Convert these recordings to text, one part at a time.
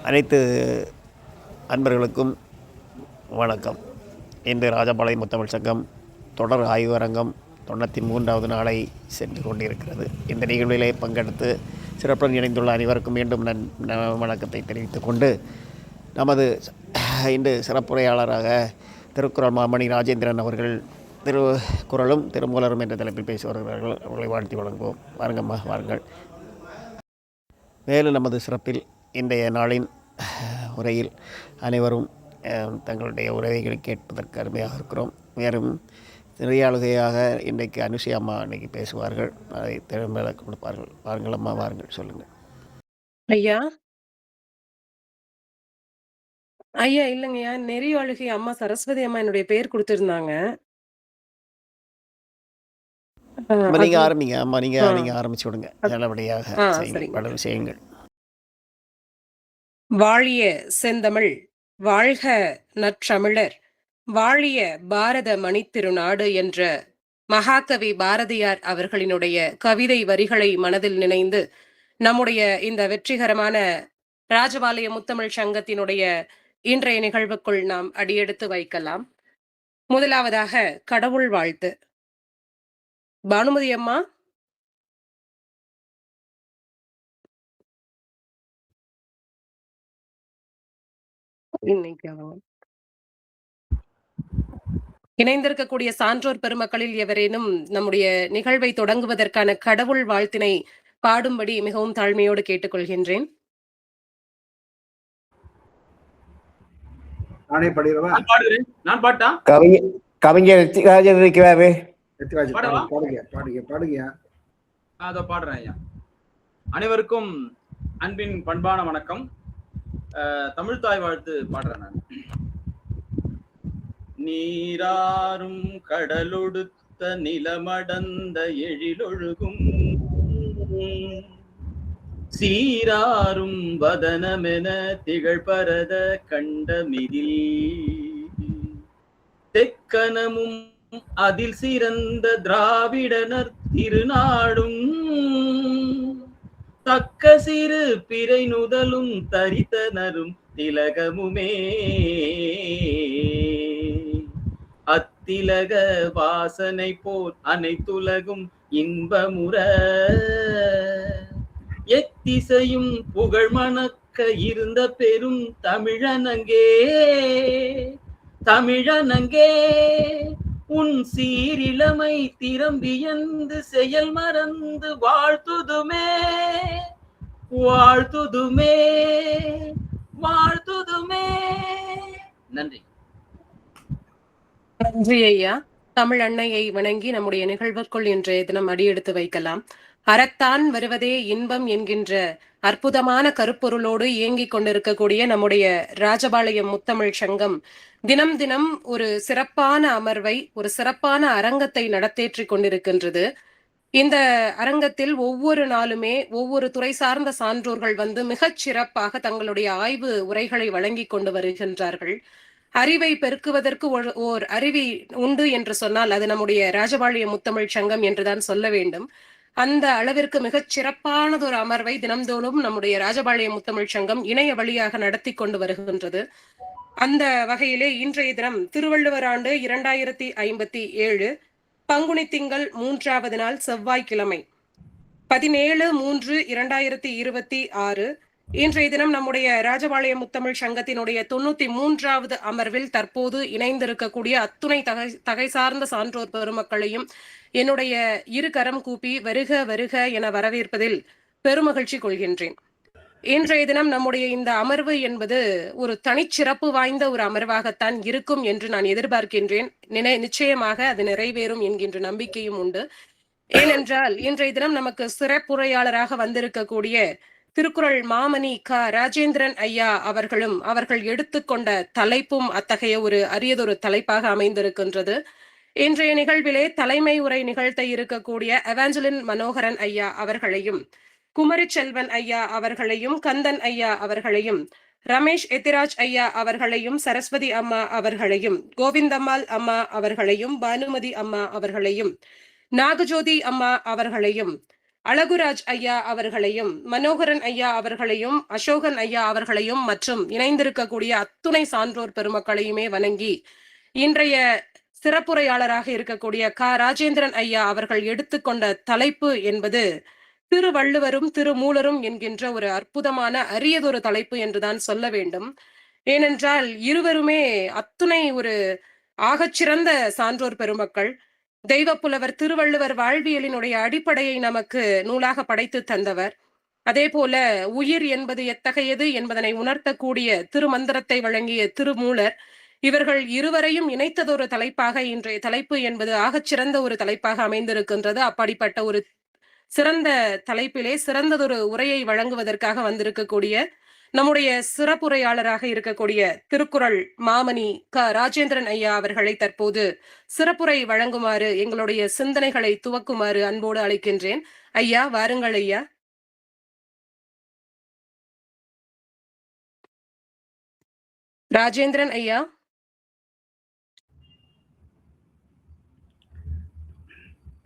அனைத்து அன்பர்களுக்கும் வணக்கம். இன்று ராஜபாளையம் முத்தமிழ் சங்கம் தொடர் ஆய்வரங்கம் 93வது நாளை சென்று கொண்டிருக்கிறது. இந்த நிகழ்விலே பங்கெடுத்து சிறப்புடன் இணைந்துள்ள அனைவருக்கும் மீண்டும் வணக்கத்தை தெரிவித்துக் கொண்டு, நமது இன்று சிறப்புரையாளராக திருக்குறள் மாமணி ராஜேந்திரன் அவர்கள் திருக்குறளும் திருமூலரும் என்ற தலைப்பில் பேசி வருகிறார்கள். அவர்களை வாழ்த்தி வழங்குவோம். வாருங்கம்மா, வாருங்கள். மேலும் நமது சிறப்பில் இன்றைய நாளின் உரையில் அனைவரும் தங்களுடைய உரைகளை கேட்பதற்கு அருமையாக இருக்கிறோம். மேலும் நிறையாளுகையாக இன்றைக்கு அனுஷி அம்மா இன்றைக்கி பேசுவார்கள். அதை திறமையாக கொடுப்பார்கள். வாருங்கள் அம்மா, வாருங்கள், சொல்லுங்கள். ஐயா ஐயா இல்லைங்கய்யா, நெறியாளுகை அம்மா சரஸ்வதி அம்மா என்னுடைய பேர் கொடுத்திருந்தாங்க. நீங்க ஆரம்பிங்க அம்மா, நீங்க ஆரம்பிச்சு விடுங்க. நல்லபடியாக பல விஷயங்கள். வாழிய செந்தமிழ், வாழ்க நற்றமிழர், வாழிய பாரத மணித்திருநாடு என்ற மகாகவி பாரதியார் அவர்களினுடைய கவிதை வரிகளை மனதில் நினைந்து நம்முடைய இந்த வெற்றிகரமான ராஜபாளையம் முத்தமிழ் சங்கத்தினுடைய இன்றைய நிகழ்வுக்குள் நாம் அடியெடுத்து வைக்கலாம். முதலாவதாக கடவுள் வாழ்த்து. பானுமதி அம்மா, இன்னைக்கு இணைந்திருக்கக்கூடிய சான்றோர் பெருமக்களில் எவரேனும் நம்முடைய நிகழ்வை தொடங்குவதற்கான கடவுள் வாழ்த்தினை பாடும்படி மிகவும் தாழ்மையோடு கேட்டுக்கொள்கின்றேன். கவிஞர் இருக்கிறாரு. அனைவருக்கும் அன்பின் பண்பான வணக்கம். தமிழ் தாய் வாழ்த்து பாடுறேன் நான். நீராறும் கடலொடுத்த நிலமடந்த எழிலொழுகும் சீராறும் வதனமென திகழ்பரத கண்டமிதில் தெக்கனமும் அதில் சிறந்த திராவிடனர் திருநாடும் தக்க சிறு பிறை நுதலும் தரித்தனரும் திலகமுமே அத்திலக வாசனை போல் அனைத்துலகும் இன்பமுற எத்திசையும் புகழ் மணக்க இருந்த பெரும் தமிழனங்கே தமிழனங்கே உன் சீரிழமை திறம்பியந்து செயல் மறந்து வாழ்த்துதுமே வாழ்த்துதுமே வாழ்த்துதுமே. நன்றி. நன்றி ஐயா. தமிழ் அன்னையை வணங்கி நம்முடைய நிகழ்வுக்குள் இன்றைய தினம் அடியெடுத்து வைக்கலாம். அறத்தான் வருவதே இன்பம் என்கின்ற அற்புதமான கருப்பொருளோடு இயங்கிக் கொண்டிருக்கக்கூடிய நம்முடைய ராஜபாளையம் முத்தமிழ் சங்கம் தினம் தினம் ஒரு சிறப்பான அமர்வை, ஒரு சிறப்பான அரங்கத்தை நடத்தேற்றி கொண்டிருக்கின்றது. இந்த அரங்கத்தில் ஒவ்வொரு நாளுமே ஒவ்வொரு துறை சார்ந்த சான்றோர்கள் வந்து மிகச் சிறப்பாக தங்களுடைய ஆய்வு உரைகளை வழங்கி கொண்டு வருகின்றார்கள். அறிவை பெருக்குவதற்கு ஓர் அருவி உண்டு என்று சொன்னால் அது நம்முடைய ராஜபாளையம் முத்தமிழ் சங்கம் என்றுதான் சொல்ல வேண்டும். அந்த அளவிற்கு மிகச் சிறப்பானதொரு அமர்வை தினம்தோறும் நம்முடைய ராஜபாளையம் முத்தமிழ் சங்கம் இணைய வழியாக நடத்தி கொண்டு வருகின்றது. அந்த வகையிலே இன்றைய தினம் திருவள்ளுவர் ஆண்டு 2057 பங்குனி திங்கள் 3வது நாள் செவ்வாய்க்கிழமை 17/3/2026 இன்றைய தினம் நம்முடைய ராஜபாளையம் முத்தமிழ் சங்கத்தினுடைய 93வது அமர்வில் தற்போது இணைந்திருக்கக்கூடிய அத்துணை தகை சார்ந்த சான்றோர் பெருமக்களையும் என்னுடைய இரு கரம் கூப்பி வருக வருக என வரவேற்பதில் பெருமகிழ்ச்சி கொள்கின்றேன். இன்றைய தினம் நம்முடைய இந்த அமர்வு என்பது ஒரு தனிச்சிறப்பு வாய்ந்த ஒரு அமர்வாகத்தான் இருக்கும் என்று நான் எதிர்பார்க்கின்றேன். நிச்சயமாக அது நிறைவேறும் என்கின்ற நம்பிக்கையும் உண்டு. ஏனென்றால் இன்றைய தினம் நமக்கு சிறப்புரையாளராக வந்திருக்கக்கூடிய திருக்குறள் மாமணி ராஜேந்திரன் ஐயா அவர்கள் எடுத்துக்கொண்ட தலைப்பும் அத்தகைய ஒரு அரியதொரு தலைப்பாக அமைந்திருக்கின்றது. இன்றைய நிகழ்விலே தலைமை உரை நிகழ்த்த இருக்கக்கூடிய எவாஞ்சலின் மனோகரன் ஐயா அவர்களையும், குமரி செல்வன் ஐயா அவர்களையும், கந்தன் ஐயா அவர்களையும், ரமேஷ் எத்திராஜ் ஐயா அவர்களையும், சரஸ்வதி அம்மா அவர்களையும், கோவிந்தம்மாள் அம்மா அவர்களையும், பானுமதி அம்மா அவர்களையும், நாகஜோதி அம்மா அவர்களையும், அழகுராஜ் ஐயா அவர்களையும், மனோகரன் ஐயா அவர்களையும், அசோகன் ஐயா அவர்களையும் மற்றும் இணைந்திருக்கக்கூடிய அத்துணை சான்றோர் பெருமக்களையுமே வணங்கி, இன்றைய சிறப்புரையாளராக இருக்கக்கூடிய ராஜேந்திரன் ஐயா அவர்கள் எடுத்துக்கொண்ட தலைப்பு என்பது திருவள்ளுவரும் திருமூலரும் என்கின்ற ஒரு அற்புதமான அரியதொரு தலைப்பு என்றுதான் சொல்ல வேண்டும். ஏனென்றால் இருவருமே அத்துணை ஒரு ஆகச்சிறந்த சான்றோர் பெருமக்கள். தெய்வப்புலவர் திருவள்ளுவர் வாழ்வியலினுடைய அடிப்படையை நமக்கு நூலாக படைத்து தந்தவர். அதே போல உயிர் என்பது எத்தகையது என்பதனை உணர்த்தக்கூடிய திருமந்திரத்தை வழங்கிய திருமூலர். இவர்கள் இருவரையும் இணைத்ததொரு தலைப்பாக இன்றைய தலைப்பு என்பது ஆகச்சிறந்த ஒரு தலைப்பாக அமைந்திருக்கின்றது. அப்படிப்பட்ட ஒரு சிறந்த தலைப்பிலே சிறந்ததொரு உரையை வழங்குவதற்காக வந்திருக்கக்கூடிய நம்முடைய சிறப்புரையாளராக இருக்கக்கூடிய திருக்குறள் மாமணி ராஜேந்திரன் ஐயா அவர்களை தற்போது சிறப்புரை வழங்குமாறு, எங்களுடைய சிந்தனைகளை துவக்குமாறு அன்போடு அழைக்கின்றேன். ஐயா, வாருங்கள் ஐயா. ராஜேந்திரன் ஐயா.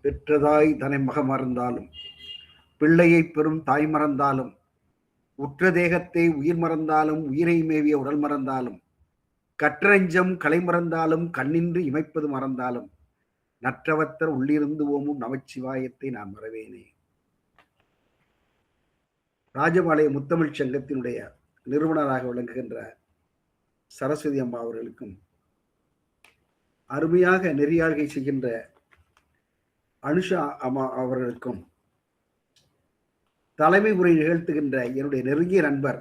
பெற்றதாய் தனை மக மறந்தாலும், பிள்ளையை பெறும் தாய் மறந்தாலும், உற்ற தேகத்தை உயிர் மறந்தாலும், உயிரை மேவிய உடல் மறந்தாலும், கற்றஞ்சம் கலை மறந்தாலும், கண்ணின்று இமைப்பது மறந்தாலும், நற்றவத்தர் உள்ளிருந்து ஓமும் நமச்சிவாயத்தை நான் மறவேனே. ராஜபாளைய முத்தமிழ் சங்கத்தினுடைய நிறுவனராக விளங்குகின்ற சரஸ்வதி அம்மா அவர்களுக்கும், அருமையாக நெறியாழ்கை செய்கின்ற அனுஷா அம்மா அவர்களுக்கும், தலைமை உரை நிகழ்த்துகின்ற என்னுடைய நெருங்கிய நண்பர்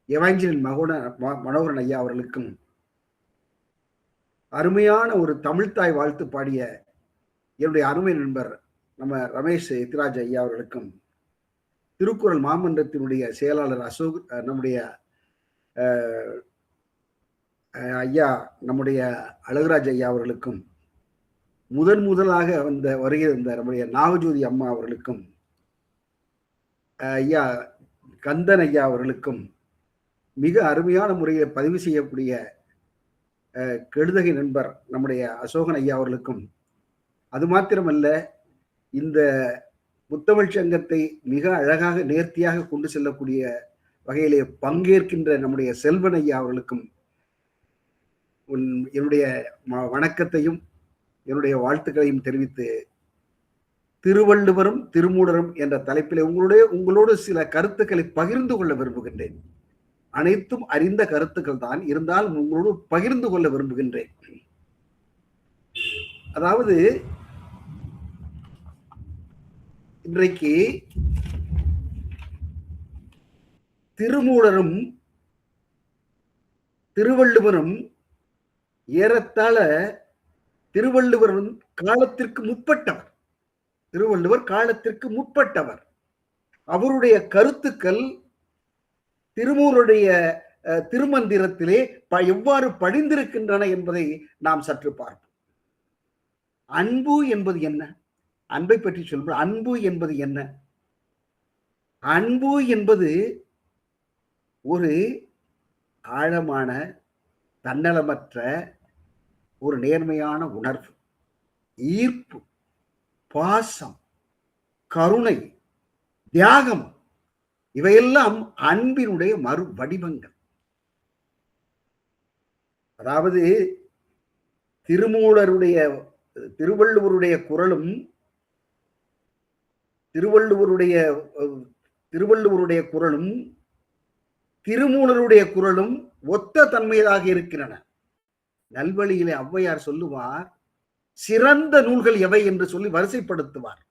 எவாஞ்சலின் மனோகரன் ஐயா அவர்களுக்கும், அருமையான ஒரு தமிழ்தாய் வாழ்த்து பாடிய என்னுடைய அருமை நண்பர் நம்ம ரமேஷ் எத்திராஜ் ஐயா அவர்களுக்கும், திருக்குறள் மாமன்றத்தினுடைய செயலாளர் அசோக், நம்முடைய ஐயா நம்முடைய அழகுராஜ் ஐயா அவர்களுக்கும், முதலாக வருகிற நம்முடைய நாகஜோதி அம்மா அவர்களுக்கும், ஐயா கந்தன் ஐயா அவர்களுக்கும், மிக அருமையான முறையில் பதிவு செய்யக்கூடிய கெடுதகை நண்பர் நம்முடைய அசோகன் ஐயா அவர்களுக்கும், அது மாத்திரமல்ல இந்த முத்தமிழ் சங்கத்தை மிக அழகாக நேர்த்தியாக கொண்டு செல்லக்கூடிய வகையிலே பங்கேற்கின்ற நம்முடைய செல்வன் ஐயா அவர்களுக்கும் என்னுடைய வணக்கத்தையும் என்னுடைய வாழ்த்துக்களையும் தெரிவித்து, திருவள்ளுவரும் திருமூலரும் என்ற தலைப்பிலே உங்களோடு சில கருத்துக்களை பகிர்ந்து கொள்ள விரும்புகின்றேன். அனைத்தும் அறிந்த கருத்துக்கள் தான், இருந்தாலும் உங்களோடு பகிர்ந்து கொள்ள விரும்புகின்றேன். அதாவது இன்றைக்கு திருமூலரும் திருவள்ளுவரும் ஏறத்தாழ திருவள்ளுவர் காலத்திற்கு முற்பட்டவர். திருவள்ளுவர் காலத்திற்கு முற்பட்டவர். அவருடைய கருத்துக்கள் திருமூலருடைய திருமந்திரத்திலே எவ்வாறு படிந்திருக்கின்றன என்பதை நாம் சற்று பார்ப்போம். அன்பு என்பது என்ன? அன்பை பற்றி சொல்வோம். அன்பு என்பது என்ன? அன்பு என்பது ஒரு ஆழமான, தன்னலமற்ற ஒரு நேர்மையான உணர்வு, ஈர்ப்பு, பாசம், கருணை, தியாகம், இவையெல்லாம் அன்பினுடைய மறு வடிவங்கள். அதாவது திருவள்ளுவருடைய குரலும் திருமூலருடைய குரலும் ஒத்த தன்மையாக இருக்கின்றன. நல்வழியிலே ஔவையார் சொல்லுவார், சிறந்த நூல்கள் எவை என்று சொல்லி வரிசைப்படுத்துவார்.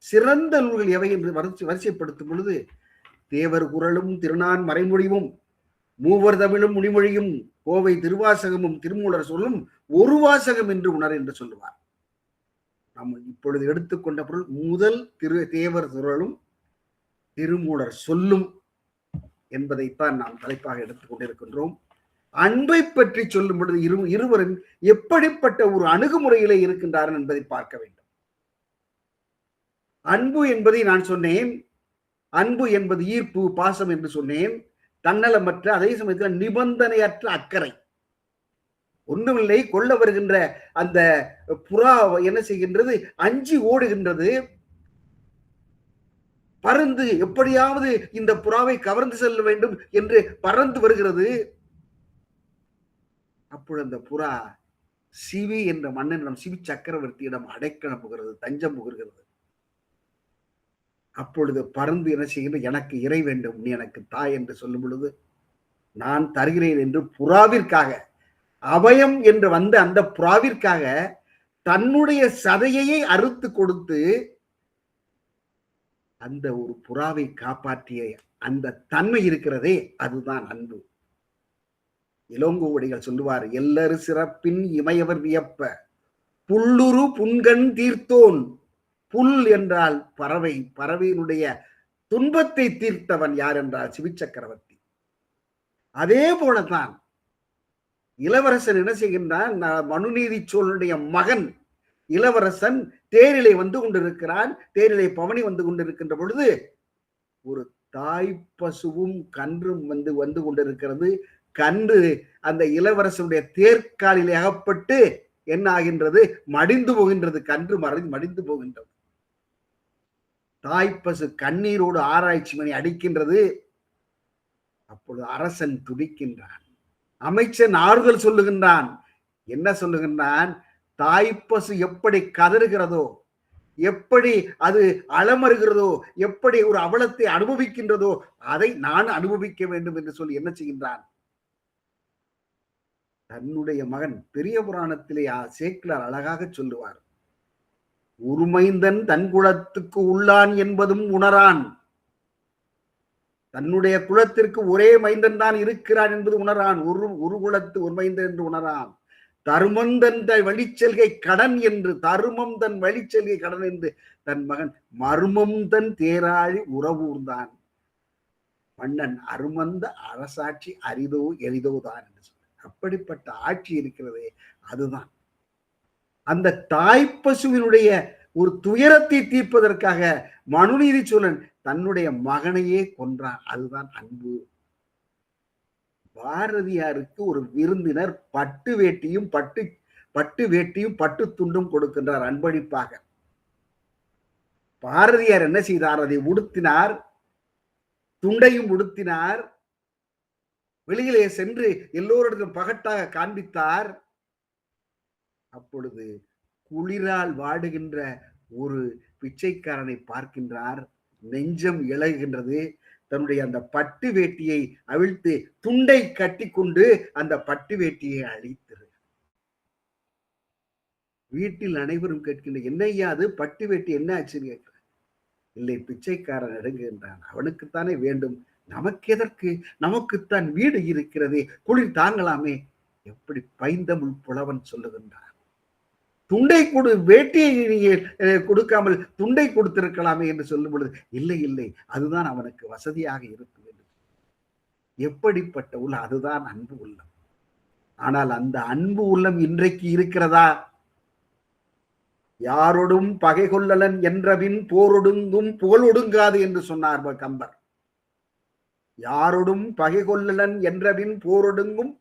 சிறந்த நூல்கள் எவை என்று வரிசைப்படுத்தும் பொழுது, தேவர் குரலும் திருநான் மறைமொழியும் மூவர் தமிழும் முனிமொழியும் கோவை திருவாசகமும் திருமூலர் சொல்லும் ஒரு வாசகம் என்று உணர் என்று சொல்லுவார். நாம் இப்பொழுது எடுத்துக்கொண்ட பொருள் முதல் தேவர் குரலும் திருமூலர் சொல்லும் என்பதைத்தான் நாம் தலைப்பாக எடுத்துக்கொண்டிருக்கின்றோம். அன்பை பற்றி சொல்லும் பொழுது இருவரும் எப்படிப்பட்ட ஒரு அணுகுமுறையிலே இருக்கின்றார்கள் என்பதை பார்க்க வேண்டும். அன்பு என்பதை நான் சொன்னேன். அன்பு என்பது ஈர்ப்பு, பாசம் என்று சொன்னேன். தன்னலமற்ற, அதே சமயத்தில் நிபந்தனையற்ற அக்கறை. ஒன்றுமில்லை, கொல்ல வருகின்ற அந்த புறா என்ன செய்கின்றது? அஞ்சி ஓடுகின்றது. பறந்து எப்படியாவது இந்த புறாவை கவர்ந்து செல்ல வேண்டும் என்று பறந்து வருகிறது. அப்பொழுது அந்த புறா சிவி என்ற மன்னனிடம், சிவி சக்கரவர்த்தியிடம் அடைக்கலம் புகிறது, தஞ்சம் புகிறது. அப்பொழுது பறந்து என்ன செய்கின்ற, எனக்கு இறை வேண்டும், நீ எனக்கு தாய் என்று சொல்லும் பொழுது, நான் தருகிறேன் என்று புறாவிற்காக, அபயம் என்று வந்த அந்த புறாவிற்காக தன்னுடைய சதையையே அறுத்து கொடுத்து அந்த ஒரு புறாவை காப்பாற்றிய அந்த தன்மை இருக்கிறதே, அதுதான் அன்பு. இளங்கோவடிகள் சொல்லுவார், எல்லாரு சிறப்பின் இமையவர் வியப்ப புல்லுரு புன்கண் தீர்த்தோன். புல் என்றால் பறவை, பறவையினுடைய துன்பத்தை தீர்த்தவன் யார் என்றால் சிவிச்சக்கரவர்த்தி. அதே போலதான் இளவரசன் என்ன செய்கின்றான், மனுநீதி சோழனுடைய மகன் இளவரசன் தேரிலே வந்து கொண்டிருக்கிறான். தேரிலே பவனி வந்து கொண்டிருக்கின்ற பொழுது ஒரு தாய் பசுவும் கன்றும் வந்து கொண்டிருக்கிறது. கன்று அந்த இளவரசனுடைய தேர்காலிலே அகப்பட்டு என்ன ஆகின்றது, மடிந்து போகின்றது. கன்று மடிந்து போகின்றது. தாய்ப்பசு கண்ணீரோடு ஆராய்ச்சி மணி அடிக்கின்றது. அப்பொழுது அரசன் துடிக்கின்றான். அமைச்சன் ஆறுதல் சொல்லுகின்றான். என்ன சொல்லுகின்றான், தாய்ப்பசு எப்படி கதறுகிறதோ, எப்படி அது அலமருகிறதோ, எப்படி ஒரு அவலத்தை அனுபவிக்கின்றதோ, அதை நான் அனுபவிக்க வேண்டும் என்று சொல்லி என்ன செய்கின்றான், தன்னுடைய மகன், பெரிய புராணத்திலே சேக்கிழார் அழகாக சொல்லுவார், உருமைந்தன் தன் குலத்துக்கு உள்ளான் என்பதும் உணரான். தன்னுடைய குலத்திற்கு ஒரே மைந்தன் தான் இருக்கிறான் என்பது உணரான். ஒரு குலத்து ஒரு மைந்தன் என்று உணரான். தருமம் தன் வழிச்செல்கை கடன் என்று, தருமம் தன் வழிச்செல்கை கடன் என்று தன் மகன் மர்மம் தன் தேராழி உறவூர்ந்தான். மன்னன் அருமந்த அரசாட்சி அரிதோ எளிதோ தான் என்று சொல்ல. அப்படிப்பட்ட ஆட்சி இருக்கிறதே, அதுதான் அந்த தாய்ப்பசுவினுடைய ஒரு துயரத்தை தீர்ப்பதற்காக மனுநீதி சோழன் தன்னுடைய மகனையே கொன்றான். அதுதான் அன்பு. பாரதியாருக்கு ஒரு விருந்தினர் பட்டு வேட்டியும் பட்டு துண்டும் கொடுக்கின்றார் அன்பளிப்பாக. பாரதியார் என்ன செய்தார், அதை உடுத்தினார், துண்டையும் உடுத்தினார், வெளியிலே சென்று எல்லோரிடத்திலும் பகட்டாக காண்பித்தார். அப்பொழுது குளிரால் வாடுகின்ற ஒரு பிச்சைக்காரனை பார்க்கின்றார். நெஞ்சம் இழகுகின்றது. தன்னுடைய அந்த பட்டு வேட்டியை அவிழ்த்து துண்டை கட்டி கொண்டு அந்த பட்டு வேட்டியை அழித்தது. வீட்டில் அனைவரும் கேட்கின்ற, என்னையா அது பட்டு வேட்டி என்ன ஆச்சுன்னு கேட்கிற. இல்லை, பிச்சைக்காரன் நடுங்குகின்றான், அவனுக்குத்தானே வேண்டும், நமக்கு எதற்கு, நமக்குத்தான் வீடு இருக்கிறதே, குளிர் தாங்கலாமே. எப்படி பைந்தமிழ் புலவன் சொல்லுகின்றான், துண்டை கொடு, வேட்டியை நீங்கள் கொடுக்காமல் துண்டை கொடுத்திருக்கலாமே என்று சொல்லும் பொழுது, இல்லை இல்லை, அதுதான் அவனுக்கு வசதியாக இருக்கும் என்று. எப்படிப்பட்ட உள்ளம், அதுதான் அன்பு உள்ளம். ஆனால் அந்த அன்பு உள்ளம் இன்றைக்கு இருக்கிறதா? யாரோடும் பகை கொள்ளலன் என்றபின் போரொடுங்கும் புகழ் ஒடுங்காது என்று சொன்னார் கம்பர். யாரோடும் பகை கொள்ளலன் என்றபின் போரொடுங்கும்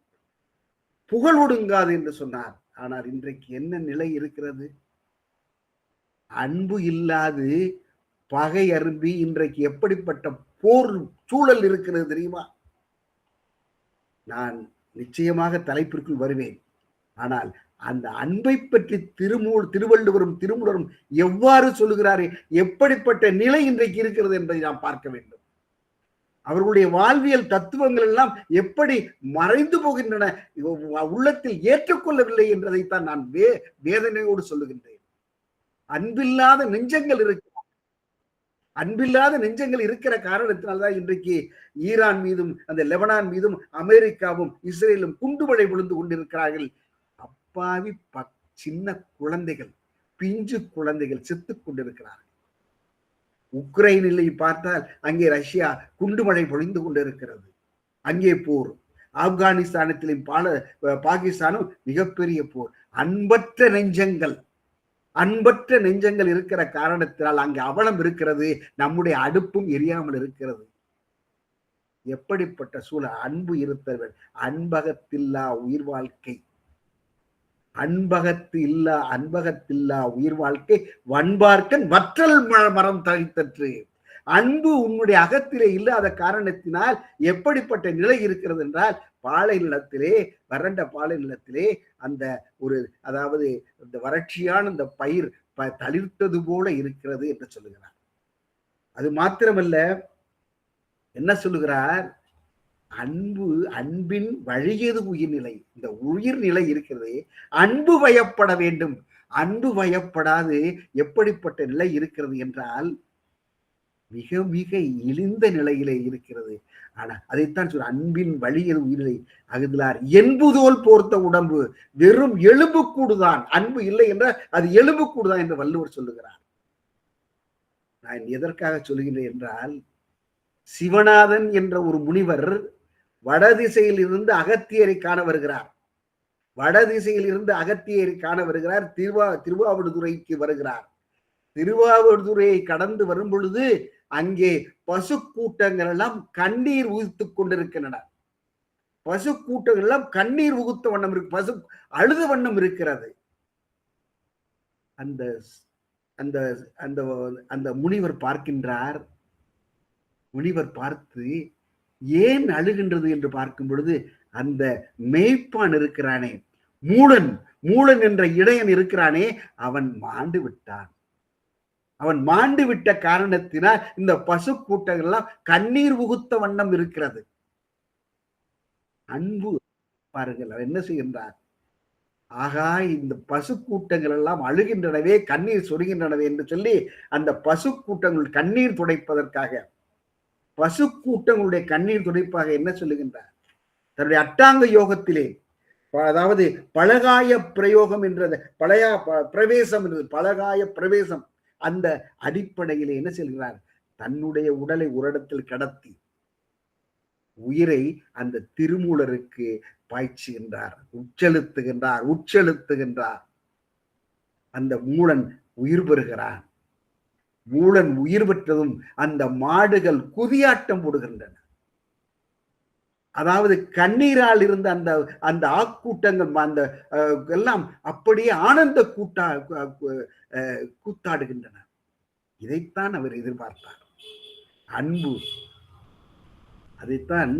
புகழ் ஒடுங்காது என்று சொன்னார். ஆனால் இன்றைக்கு என்ன நிலை இருக்கிறது? அன்பு இல்லாது பகை அரும்பி இன்றைக்கு எப்படிப்பட்ட போர் சூழல் இருக்கிறது தெரியுமா? நான் நிச்சயமாக தலைப்பிற்குள் வருவேன். ஆனால் அந்த அன்பை பற்றி திருவள்ளுவரும் திருமூலரும் எவ்வாறு சொல்லுகிறாரே, எப்படிப்பட்ட நிலை இன்றைக்கு இருக்கிறது என்பதை நாம் பார்க்க வேண்டும். அவர்களுடைய வாழ்வியல் தத்துவங்கள் எல்லாம் எப்படி மறைந்து போகின்றன, உள்ளத்தில் ஏற்றுக்கொள்ளவில்லை என்றதைத்தான் நான் வேதனையோடு சொல்லுகின்றேன். அன்பில்லாத நெஞ்சங்கள் இருக்கிற காரணத்தினால்தான் இன்றைக்கு ஈரான் மீதும் அந்த லெபனான் மீதும் அமெரிக்காவும் இஸ்ரேலும் குண்டுமழை விழுந்து கொண்டிருக்கிறார்கள். அப்பாவி சின்ன குழந்தைகள், பிஞ்சு குழந்தைகள் செத்துக் கொண்டிருக்கிறார்கள். உக்ரைனில் பார்த்தால் அங்கே ரஷ்யா குண்டுமழை பொழிந்து கொண்டிருக்கிறது. அங்கே போர். ஆப்கானிஸ்தானத்திலும் பாகிஸ்தானும் மிகப்பெரிய போர். அன்பற்ற நெஞ்சங்கள் இருக்கிற காரணத்தினால் அங்கே அவலம் இருக்கிறது. நம்முடைய அடுப்பும் எரியாமல் இருக்கிறது. எப்படிப்பட்ட சூழல்! அன்பு இருத்தவர்கள். அன்பகத்தில்லா உயிர் வாழ்க்கை, அன்பகத்தில்லா உயிர் வாழ்க்கை வன்பார்க்கன் வற்றல் மரம் தழைத்தற்று. அன்பு உன்னுடைய அகத்திலே இல்லாத காரணத்தினால் எப்படிப்பட்ட நிலை இருக்கிறது என்றால், பாலை நிலத்திலே, வறண்ட பாலை நிலத்திலே அந்த ஒரு, அதாவது இந்த வறட்சியான இந்த பயிர் தளிர்த்தது போல இருக்கிறது என்று சொல்லுகிறார். அது மாத்திரமல்ல, என்ன சொல்லுகிறார், அன்பு, அன்பின் வழியது உயிர்நிலை. இந்த உயிர்நிலை இருக்கிறது, அன்பு வயப்பட வேண்டும். அன்பு வயப்படாது எப்படிப்பட்ட நிலை இருக்கிறது என்றால், மிக மிக இழிந்த நிலையிலே இருக்கிறது. ஆனா அதைத்தான் சொல்ற, அன்பின் வழியது உயிர்நிலை அகுதலார் என்புதோல் போர்த்த உடம்பு வெறும் எலும்புக்கூடுதான். அன்பு இல்லை என்றால் அது எலும்புக்கூடுதான் என்று வள்ளுவர் சொல்லுகிறார். நான் எதற்காக சொல்லுகிறேன் என்றால், சிவநாதன் என்ற ஒரு முனிவர் வடதிசையில் இருந்து அகத்தியரை காண வருகிறார். வடதிசையில் இருந்து அகத்தியரை காண வருகிறார். திருவாவடுதுறைக்கு வருகிறார். திருவாவடுதுறையை கடந்து வரும் பொழுது அங்கே பசு கூட்டங்கள் எல்லாம் கண்ணீர் உகுத்துக் கொண்டிருக்கின்றன. பசு கூட்டங்கள் எல்லாம் கண்ணீர் உகுத்த வண்ணம் இருக்கு, பசு அழுத வண்ணம் இருக்கிறது. அந்த அந்த அந்த அந்த முனிவர் பார்க்கின்றார். முனிவர் பார்த்து ஏன் அழுகின்றது என்று பார்க்கும் பொழுது, அந்த மேய்ப்பான் இருக்கிறானே, மூலன் என்ற இடையன் இருக்கிறானே, அவன் மாண்டு விட்டான். அவன் மாண்டு விட்ட காரணத்தினால் இந்த பசு கூட்டங்கள் எல்லாம் கண்ணீர் உகுத்த வண்ணம் இருக்கிறது. அன்பு பாருங்கள், அவர் என்ன செய்கின்றார், ஆகா இந்த பசு கூட்டங்கள் எல்லாம் அழுகின்றனவே, கண்ணீர் சொருகின்றனவே என்று சொல்லி அந்த பசு கூட்டங்கள் கண்ணீர் துடைப்பதற்காக, பசு கூட்டங்களுடைய கண்ணீர் துடைப்பாக என்ன சொல்லுகின்றார், தன்னுடைய அட்டாங்க யோகத்திலே, அதாவது பலகாய பிரயோகம் என்றது, பிரவேசம் என்றது, பலகாய பிரவேசம், அந்த அடிப்படையிலே என்ன சொல்கிறார், தன்னுடைய உடலை ஒரு இடத்தில் கடத்தி உயிரை அந்த திருமூலருக்கு பாய்ச்சுகின்றார், உட்செலுத்துகின்றார். அந்த மூலன் உயிர் பெறுகிறான். மூலன் உயிர் பெற்றதும் அந்த மாடுகள் குதியாட்டம் போடுகின்றன. அதாவது கண்ணீரால் இருந்த அந்த அந்த ஆக்கூட்டங்கள் அந்த எல்லாம் அப்படியே ஆனந்த கூத்தாடுகின்றன. இதைத்தான் அவர் எதிர்பார்த்தார், அன்பு. அதைத்தான்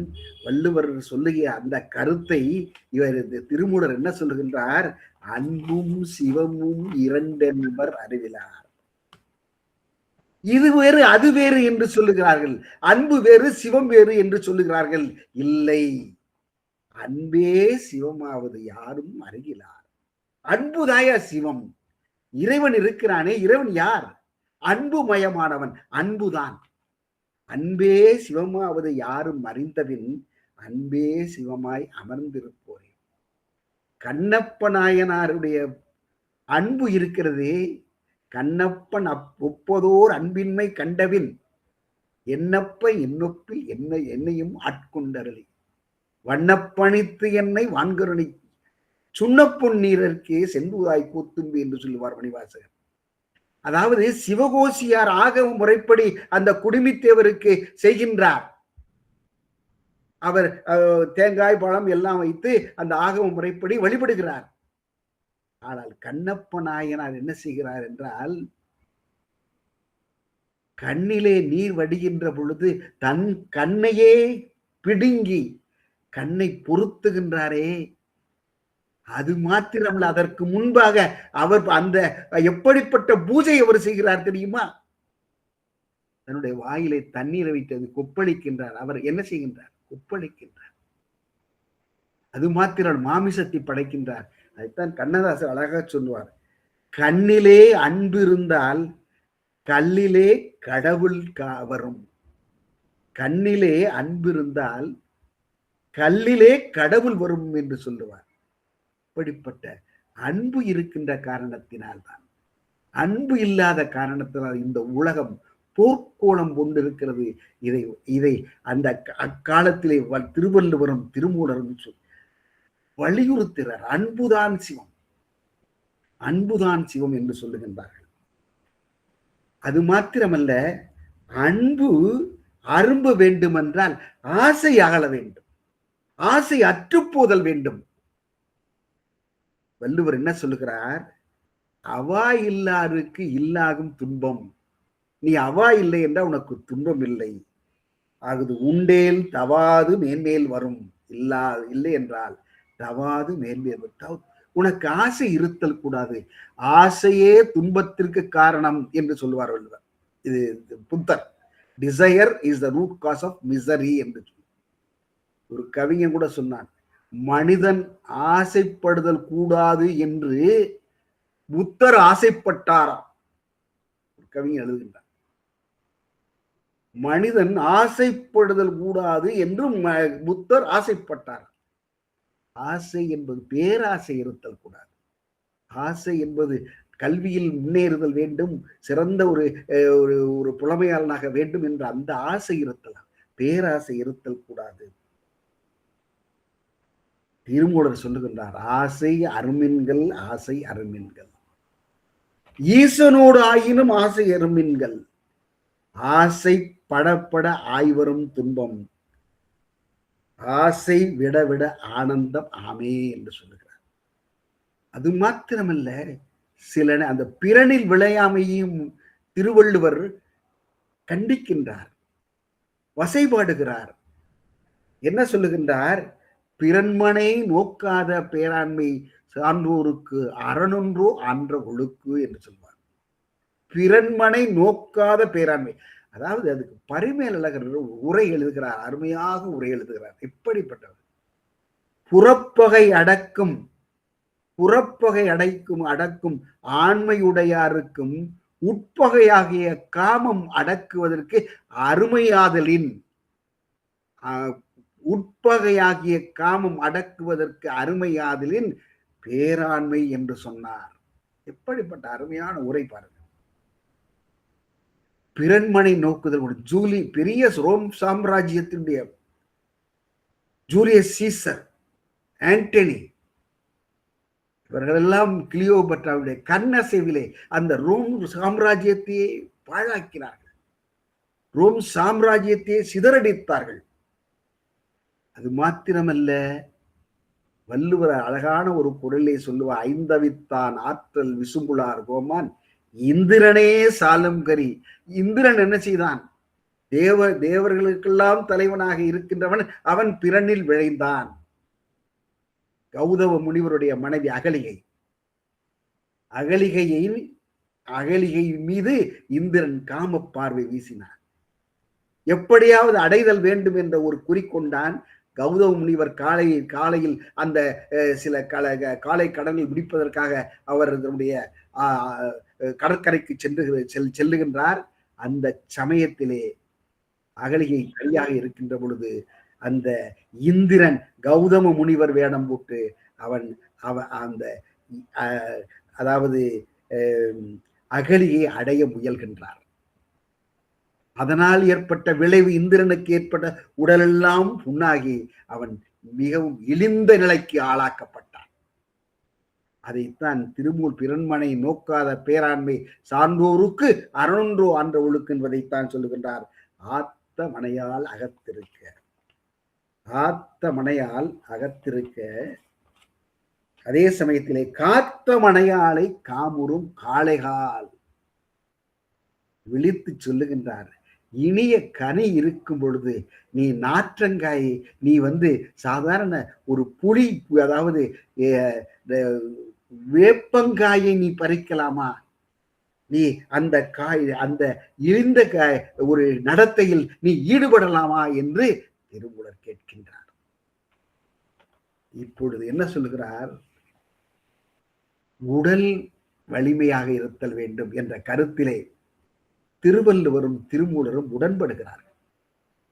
வள்ளுவர் சொல்லுகிற அந்த கருத்தை இவர் திருமூலர் என்ன சொல்லுகின்றார், அன்பும் சிவமும் இரண்டென்பர் அறிவிலார். இது வேறு அது வேறு என்று சொல்லுகிறார்கள், அன்பு வேறு சிவம் வேறு என்று சொல்லுகிறார்கள். இல்லை, அன்பே சிவமாவது யாரும் அறிகிறார். அன்புதாய சிவம். இறைவன் இருக்கிறானே, இறைவன் யார், அன்புமயமானவன், அன்புதான். அன்பே சிவமாவது யாரும் அறிந்தபின் அன்பே சிவமாய் அமர்ந்திருப்போரே. கண்ணப்ப நாயனாருடைய அன்பு இருக்கிறதே, கண்ணப்பன் ஒப்பதோர் அன்பின்மை கண்டபின் என்னப்ப என்னொப்பில் என்னையும் ஆட்கொண்டருளி வண்ணப்பணித்து என்னை வான்கருணை சுண்ணப்பொன் நீரற்கே சென்புதாய் கூத்தும்பி என்று சொல்லுவார் மணிவாசகர். அதாவது சிவகோசியார் ஆகம முறைப்படி அந்த குடுமித்தேவருக்கு செய்கின்றார். அவர் தேங்காய் பழம் எல்லாம் வைத்து அந்த ஆகம முறைப்படி வழிபடுகிறார். ஆனால் கண்ணப்ப நாயனார் என்ன செய்கிறார் என்றால், கண்ணிலே நீர் வடிகின்ற பொழுது தன் கண்ணையே பிடுங்கி கண்ணை பொருத்துகின்றாரே. அது மாத்திரமல்ல, அதற்கு முன்பாக அவர் அந்த எப்படிப்பட்ட பூஜை அவர் செய்கிறார் தெரியுமா, தன்னுடைய வாயிலை தண்ணீரை வைத்து கொப்பளிக்கின்றார். அவர் என்ன செய்கின்றார், கொப்பளிக்கின்றார். அது மாத்திரம் மாமிசத்தை படைக்கின்றார். அதைத்தான் கண்ணதாசர் அழகா சொல்லுவார், கண்ணிலே அன்பு இருந்தால் கல்லிலே கடவுள் வரும். கண்ணிலே அன்பு இருந்தால் கல்லிலே கடவுள் வரும் என்று சொல்லுவார். இப்படிப்பட்ட அன்பு இருக்கின்ற காரணத்தினால்தான், அன்பு இல்லாத காரணத்தினால் இந்த உலகம் போர்க்கோளம் கொண்டிருக்கிறது. இதை அந்த அக்காலத்திலே திருவள்ளுவரும் திருமூலரும் வலியுறுத்துகிறார். அன்புதான் சிவம், அன்புதான் சிவம் என்று சொல்லுகின்றார்கள். அது மாத்திரமல்ல, அன்பு அரும்ப வேண்டுமென்றால் ஆசை அகல வேண்டும், ஆசை அற்றுப்போதல் வேண்டும். வள்ளுவர் என்ன சொல்லுகிறார், அவா இல்லாருக்கு இல்லாகும் துன்பம். நீ அவா இல்லை என்றால் உனக்கு துன்பம் இல்லை. ஆகுது உண்டேல் தவாது மேன்மேல் வரும். இல்லை என்றால் தவாது மேன்மேல் வரும். உனக்கு ஆசை இருத்தல் கூடாது. ஆசையே துன்பத்திற்கு காரணம் என்று சொல்லுவார் வள்ளுவர். இது புத்தர். Desire is the root cause of misery என்று ஒரு கவிஞன் கூட சொன்னான். மனிதன் ஆசைப்படுதல் கூடாது என்று புத்தர் ஆசைப்பட்டாராம். கவிஞன் எழுதுகின்றார். மனிதன் ஆசைப்படுதல் கூடாது என்று புத்தர் ஆசைப்பட்டார். ஆசை என்பது பேராசை இருத்தல் கூடாது. ஆசை என்பது கல்வியில் முன்னேறுதல் வேண்டும், சிறந்த ஒரு புலமையாளனாக வேண்டும் என்ற அந்த ஆசை இருத்தலாம், பேராசை இருத்தல் கூடாது. திருமூலர் சொல்லுகின்றார், ஆசை அருமின்கள், ஆசை அருமின்கள். ஈசனோடு ஆயினும் ஆசை அருமின்கள். ஆசை படப்பட ஆய்வரும் துன்பம், ஆசை விட விட ஆனந்தம் ஆமே என்று சொல்லுகிறார். அது மாத்திரமல்ல, சில அந்த பிறனில் விளையாமையும் திருவள்ளுவர் கண்டிக்கின்றார், வசைபாடுகிறார். என்ன சொல்லுகின்றார்? பிறன்மனை நோக்காத பேராண்மை சான்றோருக்கு அறனொன்றோ ஆன்ற ஒழுக்கு என்று சொல்வார். பிறன்மனை நோக்காத பேராண்மை, அதாவது அதுக்கு பரிமேலழகர் உரை எழுதுகிறார், அருமையாக உரை எழுதுகிறார். இப்படிப்பட்டவர் புறப்பகை அடக்கும் அடக்கும் ஆண்மையுடையாருக்கும் உட்பகையாகிய காமம் அடக்குவதற்கு அருமையாதலின், உட்பகையாகிய காமம் அடக்குவதற்கு அருமையாதலின் பேராண்மை என்று சொன்னார். எப்படிப்பட்ட அருமையான உரை பாருங்க. பிறன்மனை நோக்குதல். பெரிய ரோம் சாம்ராஜ்யத்தினுடைய ஜூலியஸ் சீசர், ஆண்டனி, இவர்களெல்லாம் கிளியோபட்ராவுடைய கண்ணசைவிலே அந்த ரோம் சாம்ராஜ்யத்தையே பாழாக்கினார்கள், ரோம் சாம்ராஜ்யத்தையே சிதறடித்தார்கள். அது மாத்திரமல்ல, வள்ளுவர் அழகான ஒரு குரலை சொல்லுவார், ஐந்தவித்தான் ஆற்றல் விசும்புளார் கோமான் இந்திரனே சாலம் கரி. இந்திரன் என்ன செய்தான்? தேவர்களுக்கெல்லாம் தலைவனாக இருக்கின்றவன், அவன் பிறனில் விளைந்தான். கௌதம முனிவருடைய மனைவி அகலிகை மீது இந்திரன் காம பார்வை வீசினான். எப்படியாவது அடைதல் வேண்டும் என்ற ஒரு குறிக்கொண்டான். கௌதம முனிவர் காலையில் அந்த சில காலை கடலில் முடிப்பதற்காக அவர் தன்னுடைய கடற்கரைக்கு செல்லுகின்றார். அந்த சமயத்திலே அகலிகை கலியாக இருக்கின்ற பொழுது அந்த இந்திரன் கௌதம முனிவர் வேடம் போட்டு அந்த அதாவது அகலியை அடைய முயல்கின்றார். அதனால் ஏற்பட்ட விளைவு, இந்திரனுக்கு ஏற்பட்ட உடலெல்லாம் புண்ணாகி அவன் மிகவும் இழிந்த நிலைக்கு ஆளாக்கப்பட்டான். அதைத்தான் திருமூல் பிறன்மனை நோக்காத பேராண்மை சான்றோருக்கு அறனொன்றோ ஆன்ற ஒழுக்கு என்பதைத்தான் சொல்லுகின்றார். ஆத்த மனையால் அகத்திருக்க, அதே சமயத்திலே காத்த மனையாளை காமுறும் காளைகால் விழித்து சொல்லுகின்றார். இனிய கனி இருக்கும் பொழுது நீ நாற்றங்காயை, நீ சாதாரண ஒரு புளி, அதாவது வேப்பங்காயை நீ பறிக்கலாமா? நீ அந்த இழிந்த ஒரு நடத்தையில் நீ ஈடுபடலாமா என்று திருமூலர் கேட்கின்றார். இப்பொழுது என்ன சொல்லுகிறார்? உடல் வலிமையாக இருத்தல் வேண்டும் என்ற கருத்திலே திருவள்ளுவரும் திருமூலரும் உடன்படுகிறார்கள்.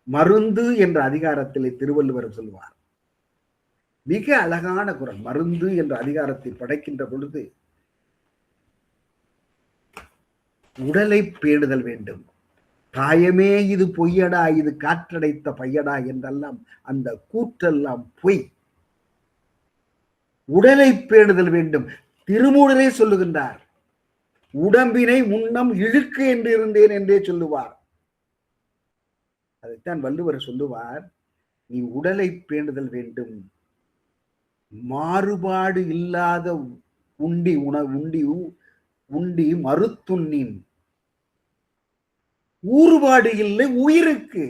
மருந்து என்ற அதிகாரத்திலே திருவள்ளுவர் சொல்லுவார், மிக அழகான குரல். மருந்து என்ற அதிகாரத்தை படைக்கின்ற பொழுது உடலை பேணுதல் வேண்டும். காயமே இது பொய்யடா, இது காற்றடைத்த பையடா என்றெல்லாம் அந்த கூற்றெல்லாம் பொய். உடலை பேணுதல் வேண்டும். திருமூலரே சொல்லுகின்றார், உடம்பினை முன்னம் இழுக்கு என்று இருந்தேன் என்றே சொல்லுவார். அதைத்தான் வள்ளுவர் சொல்லுவார், நீ உடலை பேணுதல் வேண்டும். மாறுபாடு இல்லாத உண்டி மறுத்துண்ணின், ஊறுபாடு இல்லை உயிருக்கு.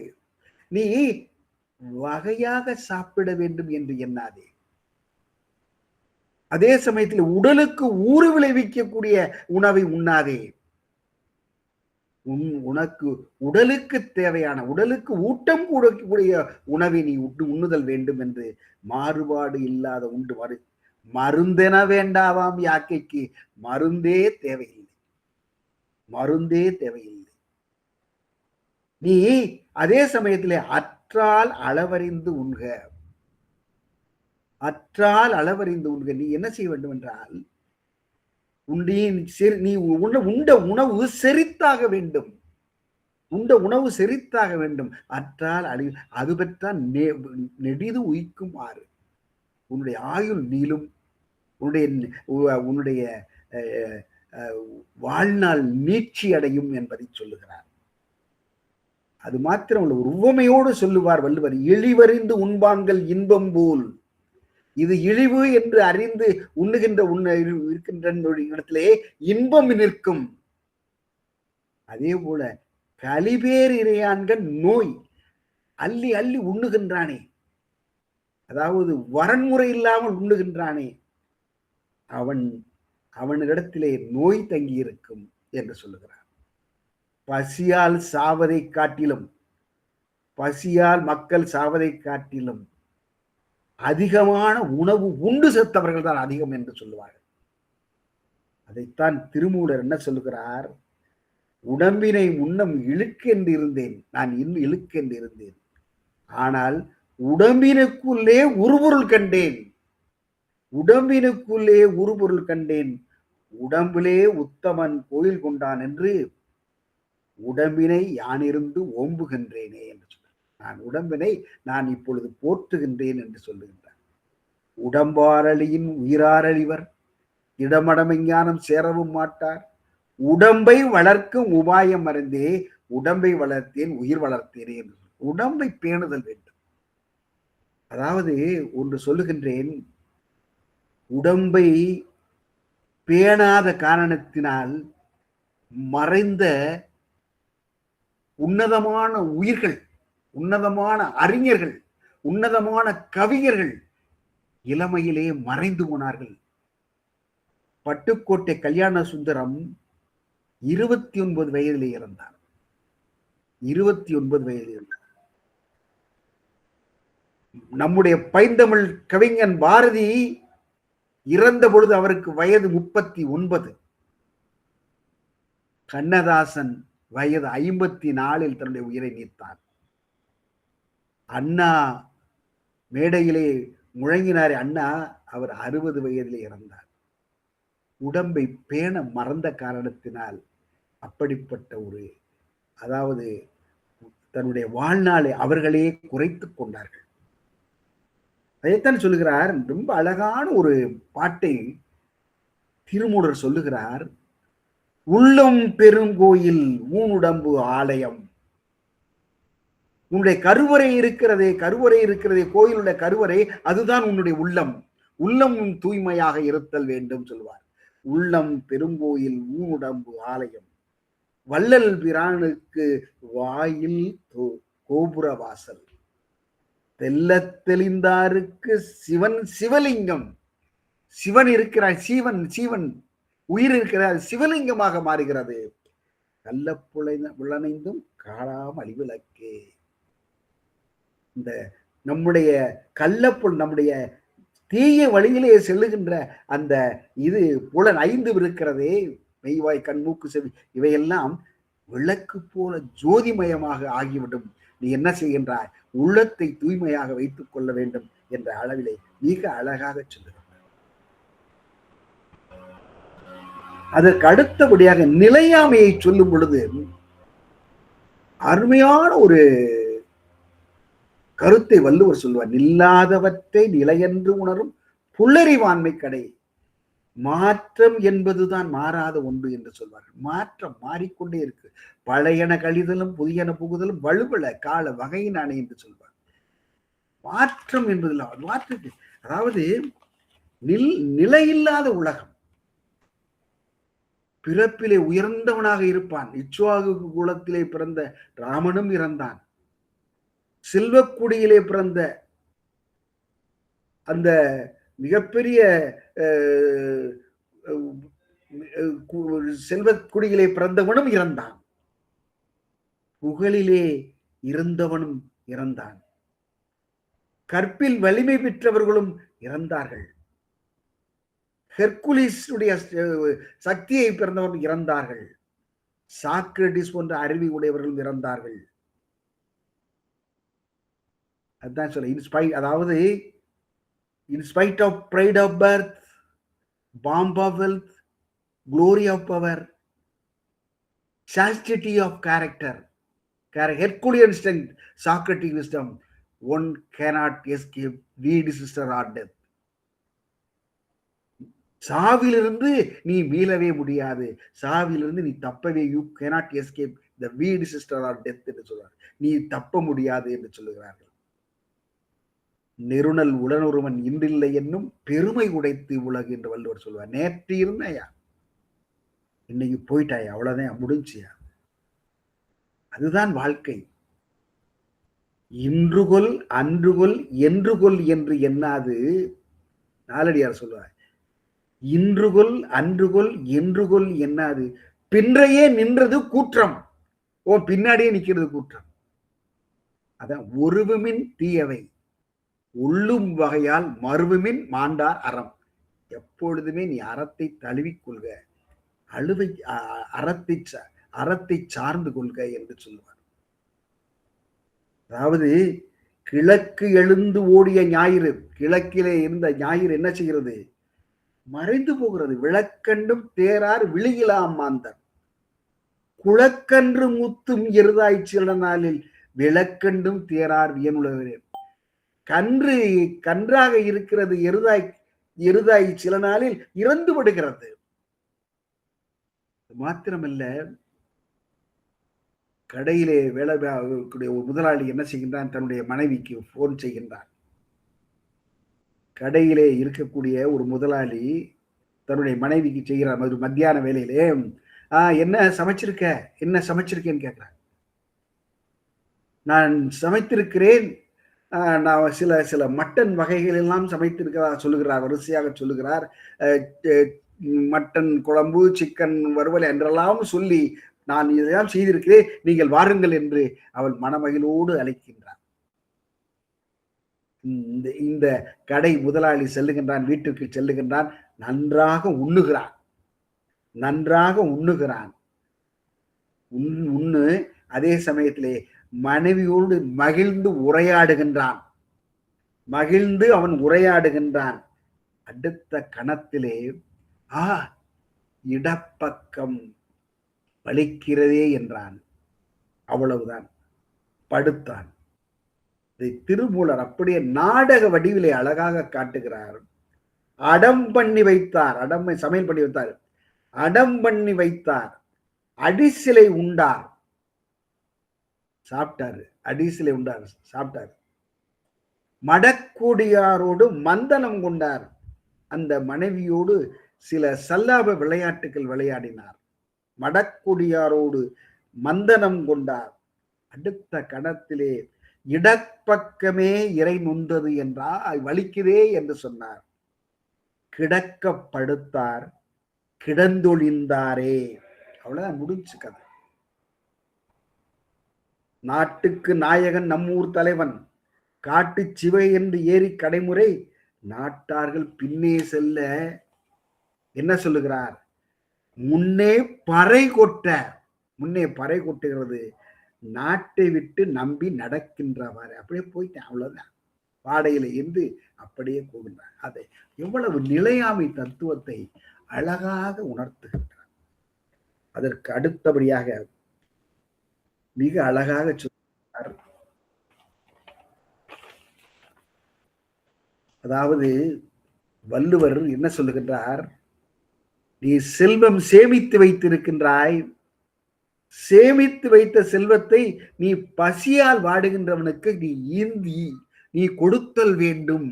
நீ வகையாக சாப்பிட வேண்டும் என்று எண்ணாதே. அதே சமயத்தில் உடலுக்கு ஊறு விளைவிக்கக்கூடிய உணவை உண்ணாதே. உனக்கு உடலுக்கு தேவையான, உடலுக்கு ஊட்டம் கூடக்கூடிய உணவை நீ உண்ணுதல் வேண்டும் என்று மாறுபாடு இல்லாத உண்டு மருந்தென வேண்டாவாம் யாக்கைக்கு. மருந்தே தேவையில்லை, மருந்தே தேவையில்லை. நீ அதே சமயத்திலே அற்றால் அளவறிந்து உண்க, அற்றால் அளவறிந்து உண்க. நீ என்ன செய்ய வேண்டும் என்றால், நீ உண்ட உணவு செரித்தாக வேண்டும், உண்ட உணவு செரித்தாக வேண்டும். அற்றால் அது பெற்றால் நெடிது உயிக்கும் ஆறு. உன்னுடைய ஆயுள் நீளும், உன்னுடைய வாழ்நாள் நீட்சி அடையும் என்பதை சொல்லுகிறார். அது மாத்திரம் ஒரு உவமையோடு சொல்லுவார் வள்ளுவர், இழிவறிந்து உண்பாங்கள் இன்பம் போல். இது இழிவு என்று அறிந்து உண்ணுகின்ற இருக்கின்ற இடத்திலே இன்பம் நிற்கும். அதே போல கலிபேர் இறையான்கள் நோய் அள்ளி அள்ளி உண்ணுகின்றானே, அதாவது வரன்முறை இல்லாமல் உண்ணுகின்றானே, அவனிடத்திலே நோய் தங்கி இருக்கும் என்று சொல்லுகிறார். பசியால் சாவதை காட்டிலும், பசியால் மக்கள் சாவதை காட்டிலும் அதிகமான உணவு உண்டு செத்தவர்கள் தான் அதிகம் என்று சொல்லுவார்கள். அதைத்தான் திருமூலர் என்ன சொல்லுகிறார், உடம்பினை முன்னம் இழுக்கென்று இருந்தேன், நான் இன்னும் இழுக்கென்று இருந்தேன், ஆனால் உடம்பினுக்குள்ளே உருபொருள் கண்டேன், உடம்பினுக்குள்ளே உருபொருள் கண்டேன், உடம்பிலே உத்தமன் கோயில் கொண்டான் என்று உடம்பினை யானிருந்து ஓம்புகின்றேனே என்று சொல்றார். நான் உடம்பினை நான் இப்பொழுது போற்றுகின்றேன் என்று சொல்லுகின்றார். உடம்பாரளியின் உயிராரழிவர், இடமடமெஞ்ஞானம் சேரவும் மாட்டார், உடம்பை வளர்க்கும் உபாயம் அறிந்தே உடம்பை வளர்த்தேன் உயிர் வளர்த்தேனே என்று. உடம்பை பேணுதல் வேண்டும். அதாவது ஒன்று சொல்லுகின்றேன், உடம்பை பேணாத காரணத்தினால் மறைந்த உன்னதமான உயிர்கள், உன்னதமான அறிஞர்கள், உன்னதமான கவிஞர்கள் இளமையிலே மறைந்து போனார்கள். பட்டுக்கோட்டை கல்யாண சுந்தரம் 29 வயதிலே இறந்தார். 29 வயதில் இருந்தார். நம்முடைய பைந்தமிழ் கவிஞன் பாரதி இறந்த பொழுது அவருக்கு வயது 39. கண்ணதாசன் வயது 54 தன்னுடைய உயிரை நீத்தார். அண்ணா மேடையிலே முழங்கினாரே அண்ணா, அவர் 60 வயதிலே இறந்தார். உடம்பை பேண மறந்த காரணத்தினால் அப்படிப்பட்ட ஒரு, அதாவது தன்னுடைய வாழ்நாளை அவர்களே குறைத்துக் கொண்டார்கள். அதைத்தான் சொல்லுகிறார். ரொம்ப அழகான ஒரு பாட்டை திருமூலர் சொல்லுகிறார். உள்ளம் பெருங்கோயில் ஊனுடம்பு ஆலயம். உன்னுடைய கருவறை இருக்கிறதே, கருவறை இருக்கிறதே, கோயிலுடைய கருவறை, அதுதான் உன்னுடைய உள்ளம். உள்ளம் தூய்மையாக இருத்தல் வேண்டும் சொல்வார். உள்ளம் பெருங்கோயில் ஊனுடம்பு ஆலயம், வள்ளல் பிரானுக்கு வாயில் கோபுர வாசல், தெல்ல தெளிந்தாருக்கு சிவன் சிவலிங்கம். சிவன் இருக்கிறார், சீவன் உயிர் இருக்கிறார், சிவலிங்கமாக மாறுகிறது. கள்ள புலனைந்தும் காணாம அழிவிலக்கே. இந்த நம்முடைய நம்முடைய தீய வழியிலே செல்லுகின்ற அந்த இது புலன் 5 இருக்கிறதே, மெய்வாய் கண் மூக்கு செவி, இவையெல்லாம் விளக்கு போல ஜோதிமயமாக ஆகிவிடும். நீ என்ன செய்கின்றாய், உள்ளத்தை தூய்மையாக வைத்துக் கொள்ள வேண்டும் என்ற அளவிலே மிக அழகாக சொல்லுகிறார். அதற்கு அடுத்தபடியாக நிலையாமையை சொல்லும் பொழுது அருமையான ஒரு கருத்தை வள்ளுவர் சொல்வார். நில்லாதவற்றை நிலையென்று உணரும் புல்லறிவாண்மை கடை. மாற்றம் என்பதுதான் மாறாத ஒன்று என்று சொல்வார்கள். மாற்றம் மாறிக்கொண்டே இருக்கு. பழையன கழிதலும் புதியன புகுதலும் வலுவல கால வகையினானே என்று சொல்வார். மாற்றம் என்பதில் மாற்று, அதாவது நிலையில்லாத உலகம். பிறப்பிலே உயர்ந்தவனாக இருப்பான். இச்வாகு குலத்திலே பிறந்த ராமனும் இறந்தான். செல்வக்குடியிலே பிறந்த அந்த மிகப்பெரிய செல்வக்குடியிலே பிறந்தவனும் இறந்தான். புகழிலே இருந்தவனும் இறந்தான். கற்பில் வலிமை பெற்றவர்களும் இறந்தார்கள். ஹெர்குலிஸுடைய சக்தியை பிறந்தவர்கள் இறந்தார்கள். சாக்ரட்டிஸ் போன்ற அறிவி உடையவர்களும் இறந்தார்கள். அதுதான் சொல்ல, அதாவது in spite of pride of birth, pomp of wealth, glory of power, chastity of character, Herculean strength, Socratic wisdom, one cannot escape weed, sister, or death. சாவிலிருந்து நீ மீளவே முடியாது, சாவிலிருந்து நீ தப்பவே, யூ கேனாட் எஸ்கேப் த வீட் சிஸ்டர் ஆர் டெத் என்று சொல்றார். நீ தப்ப முடியாது என்று சொல்லுகிறார்கள். நெருணல் உடனொருவன் இன்றில்லை என்னும் பெருமை உடைத்து உலகு என்று வள்ளுவர் சொல்வார். நேற்று இருந்தையா, இன்னைக்கு போயிட்டாயா, அவ்வளவுதான், முடிஞ்சியா. அதுதான் வாழ்க்கை. இன்றுகொல் அன்றுகொல் என்றுகொல் என்று எண்ணாது, நாலடியார் சொல்வார், இன்றுகொல் அன்றுகொல் என்றுகொல் எண்ணாது பின்றையே நின்றது கூற்றம். பின்னாடியே நிக்கிறது கூற்றம். அதான் ஒருவுமின் தீயவை உள்ளும் வகையால் மறுவுமின் மாண்டார் அறம். எப்பொழுதுமே நீ அறத்தை தழுவிக்கொள்க, அறத்தை சார்ந்து கொள்க என்று சொல்லுவார். அதாவது கிழக்கு எழுந்து ஓடிய ஞாயிறு, கிழக்கிலே இருந்த ஞாயிறு என்ன செய்கிறது? மறைந்து போகிறது. விளக்கண்டும் தேரார் விழியிலாம் மாந்தர், குளக்கன்று முத்தும் எருதாய் சில நாளில் விளக்கண்டும் தேரார் வியனுலகரே. கன்றாக இருக்கிறது எருதாய் சில நாளில் இறந்து விடுகிறது. மாத்திரமல்ல, கடையிலே வேலை ஒரு முதலாளி என்ன செய்கின்றான்? தன்னுடைய மனைவிக்கு போன் செய்கின்றான். கடையிலே இருக்கக்கூடிய ஒரு முதலாளி தன்னுடைய மனைவிக்கு செய்கிறார். ஒரு மத்தியான வேலையிலே, என்ன சமைச்சிருக்கேன்னு கேட்கிறார். நான் சமைத்திருக்கிறேன், நான் சில மட்டன் வகைகள் எல்லாம் சமைத்திருக்கிறதா சொல்லுகிறார். வரிசையாக சொல்லுகிறார். மட்டன் குழம்பு, சிக்கன் வறுவல் என்றெல்லாம் சொல்லி, நான் இதெல்லாம் செய்திருக்கிறேன், நீங்கள் வாருங்கள் என்று அவள் மனமகிழோடு அழைக்கின்றார். இந்த கடை முதலாளி செல்லுகின்றான், வீட்டுக்கு செல்லுகின்றான். நன்றாக உண்ணுகிறான். உண்ணு அதே சமயத்திலே மனைவியோடு மகிழ்ந்து அவன் உரையாடுகின்றான். அடுத்த கணத்திலே இடப்பக்கம் வலிக்கிறதே என்றான். அவ்வளவுதான், படுத்தான். இதை திருமூலர் அப்படியே நாடக வடிவிலே அழகாக காட்டுகிறார். அடம் பண்ணி வைத்தார், சமையல் பண்ணி வைத்தார், அடம் பண்ணி வைத்தார், அடிசிலை உண்டார், சாப்பிட்டாரு, அடிசிலை உண்டார், சாப்பிட்டார். மடக்கூடியாரோடு மந்தனம் கொண்டார், அந்த மனைவியோடு சில சல்லாப விளையாட்டுகள் விளையாடினார். மடக்கூடியாரோடு மந்தனம் கொண்டார். அடுத்த கணத்திலே இடப்பக்கமே இறை நுந்தது என்றால் வலிக்குதே என்று சொன்னார். கிடக்கப்படுத்தார், கிடந்தொழிந்தாரே. அவ்வளவுதான், முடிஞ்சு கதை. நாட்டுக்கு நாயகன் நம்மூர் தலைவன், காட்டு சிவை என்று ஏறி கடைமுறை நாட்டார்கள் பின்னே செல்ல என்ன சொல்லுகிறார்? முன்னே பறை கொட்டுகிறது, நாட்டை விட்டு நம்பி நடக்கின்றவாறு. அப்படியே போயிட்டேன், அவ்வளவுதான். பாடையில இருந்து அப்படியே போகின்றார். அதை எவ்வளவு நிலையாமை தத்துவத்தை அழகாக உணர்த்துகின்றார். அதற்கு அடுத்தபடியாக மிக அழகாக சொல்றார். அதாவது வள்ளுவர் என்ன சொல்லுகின்றார்? நீ செல்வம் சேமித்து வைத்திருக்கின்றாய், சேமித்து வைத்த செல்வத்தை நீ பசியால் வாடுகின்றவனுக்கு நீ கொடுத்தல் வேண்டும்.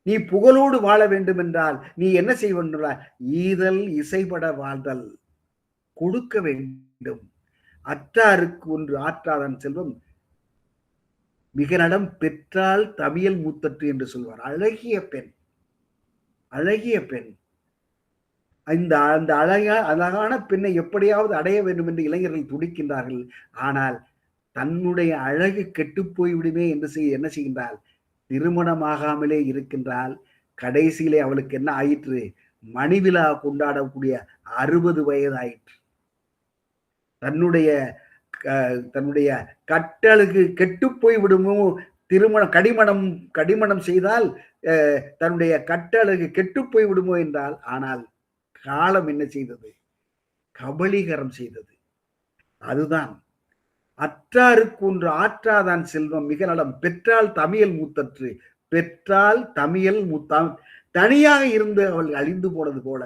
நீ புகழோடு வாழ வேண்டும் என்றால் நீ என்ன செய்ய வேண்டும்? ஈதல் இசைபட வாழ்தல், கொடுக்க வேண்டும். அற்றாருக்கு ஒன்று ஆற்றாதான் செல்வம் மிக நடம் பெற்றால் தமியல் மூத்தற்று என்று சொல்வார். அழகிய பெண், அழகிய பெண். அந்த அழகான பெண்ணை எப்படியாவது அடைய வேண்டும் என்று இளைஞர்கள் துடிக்கின்றார்கள். ஆனால் தன்னுடைய அழகு கெட்டு போய்விடுமே என்று என்ன செய்கின்றாள்? திருமணமாகாமலே இருக்கின்றால். கடைசியிலே அவளுக்கு என்ன ஆயிற்று? மணிவிழா கொண்டாடக்கூடிய 60 வயது ஆயிற்று. தன்னுடைய கட்டழகு கெட்டு போய் விடுமோ, கடிமணம் செய்தால் தன்னுடைய கட்டழகு கெட்டு போய் விடுமோ என்றால், ஆனால் காலம் என்ன செய்தது? கபலீகரம் செய்தது. அதுதான் அற்றாருக்கு ஒன்று ஆற்றாதான் செல்வம் மிக நலம் பெற்றால் தமியல் மூத்தற்று. பெற்றால் தமியல் தனியாக இருந்து அவள் அழிந்து போனது போல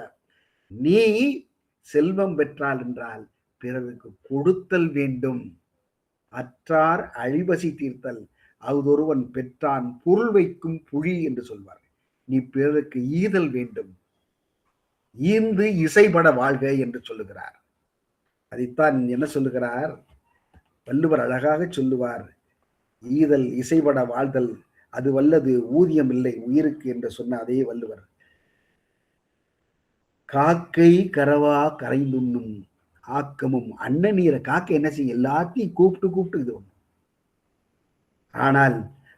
நீ செல்வம் பெற்றால் என்றால் பிறருக்கு கொடுத்தல் வேண்டும். அற்றார் அழிபசி தீர்த்தல் அவுதொருவன் பெற்றான் பொருள் வைக்கும் புழி என்று சொல்வார். நீ பிறருக்கு ஈதல் வேண்டும், ஈந்து இசைபட வாழ்க என்று சொல்லுகிறார். அதைத்தான் என்ன சொல்லுகிறார் வள்ளுவர்? அழகாக சொல்லுவார், ஈதல் இசைபட வாழ்தல் அது வல்லது ஊதியம் இல்லை உயிருக்கு என்று சொன்ன அதே வள்ளுவர், காக்கை கரவா கரைந்துண்ணும் ஆக்கமும் அன்னநீரை. காக்கை என்ன செய்யும்? எல்லாத்தையும் கூப்பிட்டு இது ஒண்ணு. ஆனால்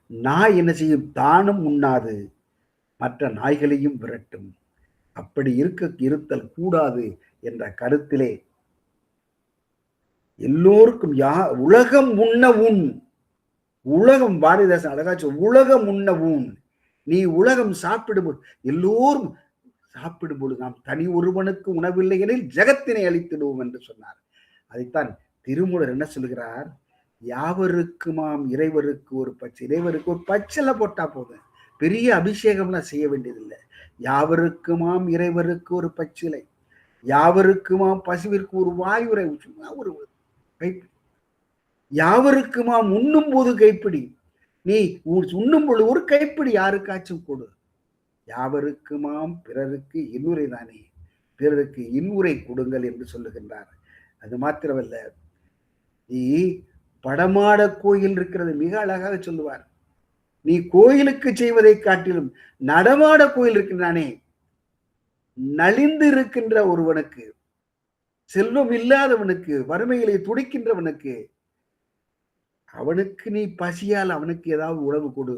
நாய் என்ன செய்யும்? தானும் உண்ணாது மற்ற நாய்களையும் விரட்டும். அப்படி இருத்தல் கூடாது என்ற கருத்திலே எல்லோருக்கும் உலகம் உண்ண உண். உலகம் பாரதிதாசன் அழகாச்சு, உலகம் உண்ண உண். நீ உலகம் சாப்பிடும்போது எல்லோரும் சாப்பிடும்போது நாம் தனி ஒருவனுக்கு உணவில்லை எனில் ஜெகத்தினை அளித்திடுவோம் என்று சொன்னார். அதைத்தான் திருமூலர் என்ன சொல்கிறார்? யாவருக்குமாம் இறைவருக்கு ஒரு பச்சை. இறைவருக்கு ஒரு பச்சிலை போட்டா போதும், பெரிய அபிஷேகம்லாம் செய்ய வேண்டியதில்லை. யாவருக்குமாம் இறைவருக்கு ஒரு பச்சிலை, யாவருக்குமாம் பசுவிற்கு ஒரு வாயுரை, சும்மா ஒரு கைப்பிடி. யாவருக்குமாம் உண்ணும் போது கைப்பிடி. நீ உண்ணும் பொழுது ஒரு கைப்பிடி யாருக்காச்சும் கொடு. யாவருக்குமாம் பிறருக்கு இன்னுரை தானே, பிறருக்கு இன்னுரை கொடுங்கள் என்று சொல்லுகின்றார். அது மாத்திரமல்ல, நீ படமாட கோயில் இருக்கிறது மிக அழகாக சொல்லுவார். நீ கோயிலுக்கு செய்வதை காட்டிலும் நடமாட கோயில் இருக்கின்றானே, நலிந்து இருக்கின்ற ஒருவனுக்கு, செல்வம் இல்லாதவனுக்கு, வறுமையிலே துடிக்கின்றவனுக்கு, அவனுக்கு நீ பசியால் அவனுக்கு ஏதாவது உணவு கொடு.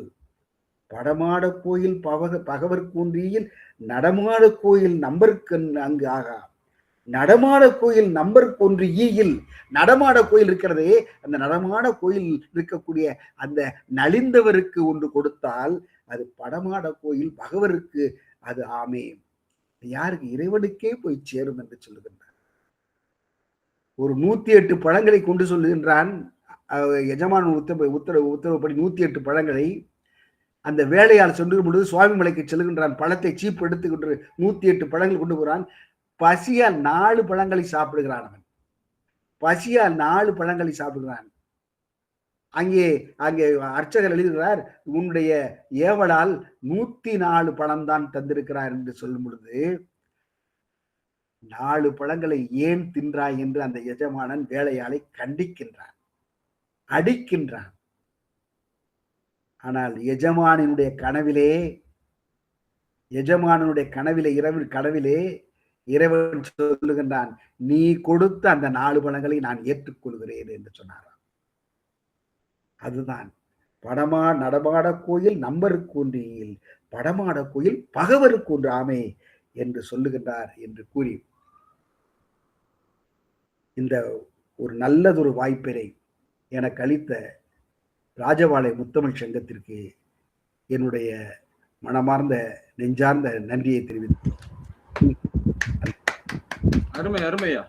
படமாட கோயில் பகவர் கூன்றியில் நடமாட கோயில் நம்பருக்கு அங்கு ஆகா. நடமாட கோயில் நம்பருக்கு ஒன்று ஈயில். நடமாட கோயில் இருக்கிறதே, அந்த நடமாட கோயில் இருக்கக்கூடிய அந்த நலிந்தவருக்கு ஒன்று கொடுத்தால் அது படமாட கோயில் பகவருக்கு அது ஆமே. யாருக்கு? இறைவனுக்கே போய் சேரும் என்று சொல்லுகின்றார். ஒரு 108 பழங்களை கொண்டு சொல்லுகின்றான் எஜமான உத்தரவுப்படி 108 பழங்களை அந்த வேலையால் சென்று பொழுது சுவாமி மலைக்கு செல்கின்றான். பழத்தை சீப்பு எடுத்துக்கிட்டு 108 பழங்கள் கொண்டு போகிறான். பசியால் 4 பழங்களை சாப்பிடுகிறான். அவன் பசியால் 4 பழங்களை சாப்பிடுகிறான். அங்கே அர்ச்சகர் எழுதுகிறார், உன்னுடைய ஏவலால் 104 பழம் தான் தந்திருக்கிறார் என்று சொல்லும் பொழுது 4 பழங்களை ஏன் தின்றாய் என்று அந்த எஜமானன் வேலையாளை கண்டிக்கின்றான், அடிக்கின்றான். ஆனால் எஜமானுடைய கனவிலே இரவில் கனவிலே இறைவன் சொல்லுகின்றான், நீ கொடுத்த அந்த 4 பழங்களை நான் ஏற்றுக்கொள்கிறேன் என்று சொன்னாராம். அதுதான் நடமாட கோயில் நம்பருக்கு ஒன்றியில், படமாட கோயில் பகவருக்கு ஒன்று ஆமே என்று சொல்லுகின்றார் என்று கூறி, இந்த ஒரு நல்லதொரு வாய்ப்பினை எனக்கு அளித்த ராஜபாளைய முத்தமிழ் சங்கத்திற்கு என்னுடைய மனமார்ந்த நெஞ்சார்ந்த நன்றியை தெரிவித்தேன். அருமை அருமையா,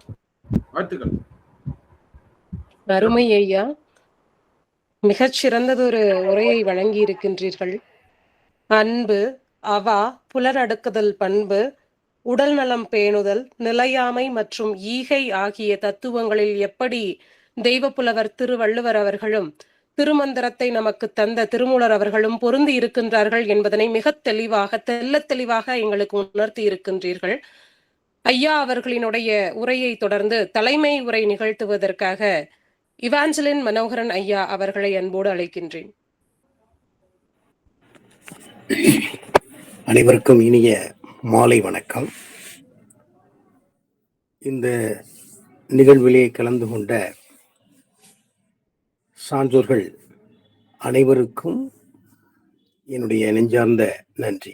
வாழ்த்துக்கள். அருமை ஐயா, மிகச்சிறந்ததொரு உரையை வழங்கி இருக்கின்றீர்கள். அன்பு, அவா, புலனடக்குதல் பண்பு, உடல் நலம் பேணுதல், நிலையாமை மற்றும் ஈகை ஆகிய தத்துவங்களில் எப்படி தெய்வப்புலவர் திருவள்ளுவர் அவர்களும் திருமந்திரத்தை நமக்கு தந்த திருமூலர் அவர்களும் பொருந்தி இருக்கின்றார்கள் என்பதனை மிக தெளிவாக தெளிவாக எங்களுக்கு உணர்த்தி இருக்கின்றீர்கள். ஐயா அவர்களினுடைய உரையை தொடர்ந்து தலைமை உரை நிகழ்த்துவதற்காக இவாஞ்சலின் மனோகரன் ஐயா அவர்களை அன்போடு அழைக்கின்றேன். அனைவருக்கும் இனிய மாலை வணக்கம். இந்த நிகழ்விலே கலந்து கொண்ட சான்றோர்கள் அனைவருக்கும் என்னுடைய நெஞ்சார்ந்த நன்றி.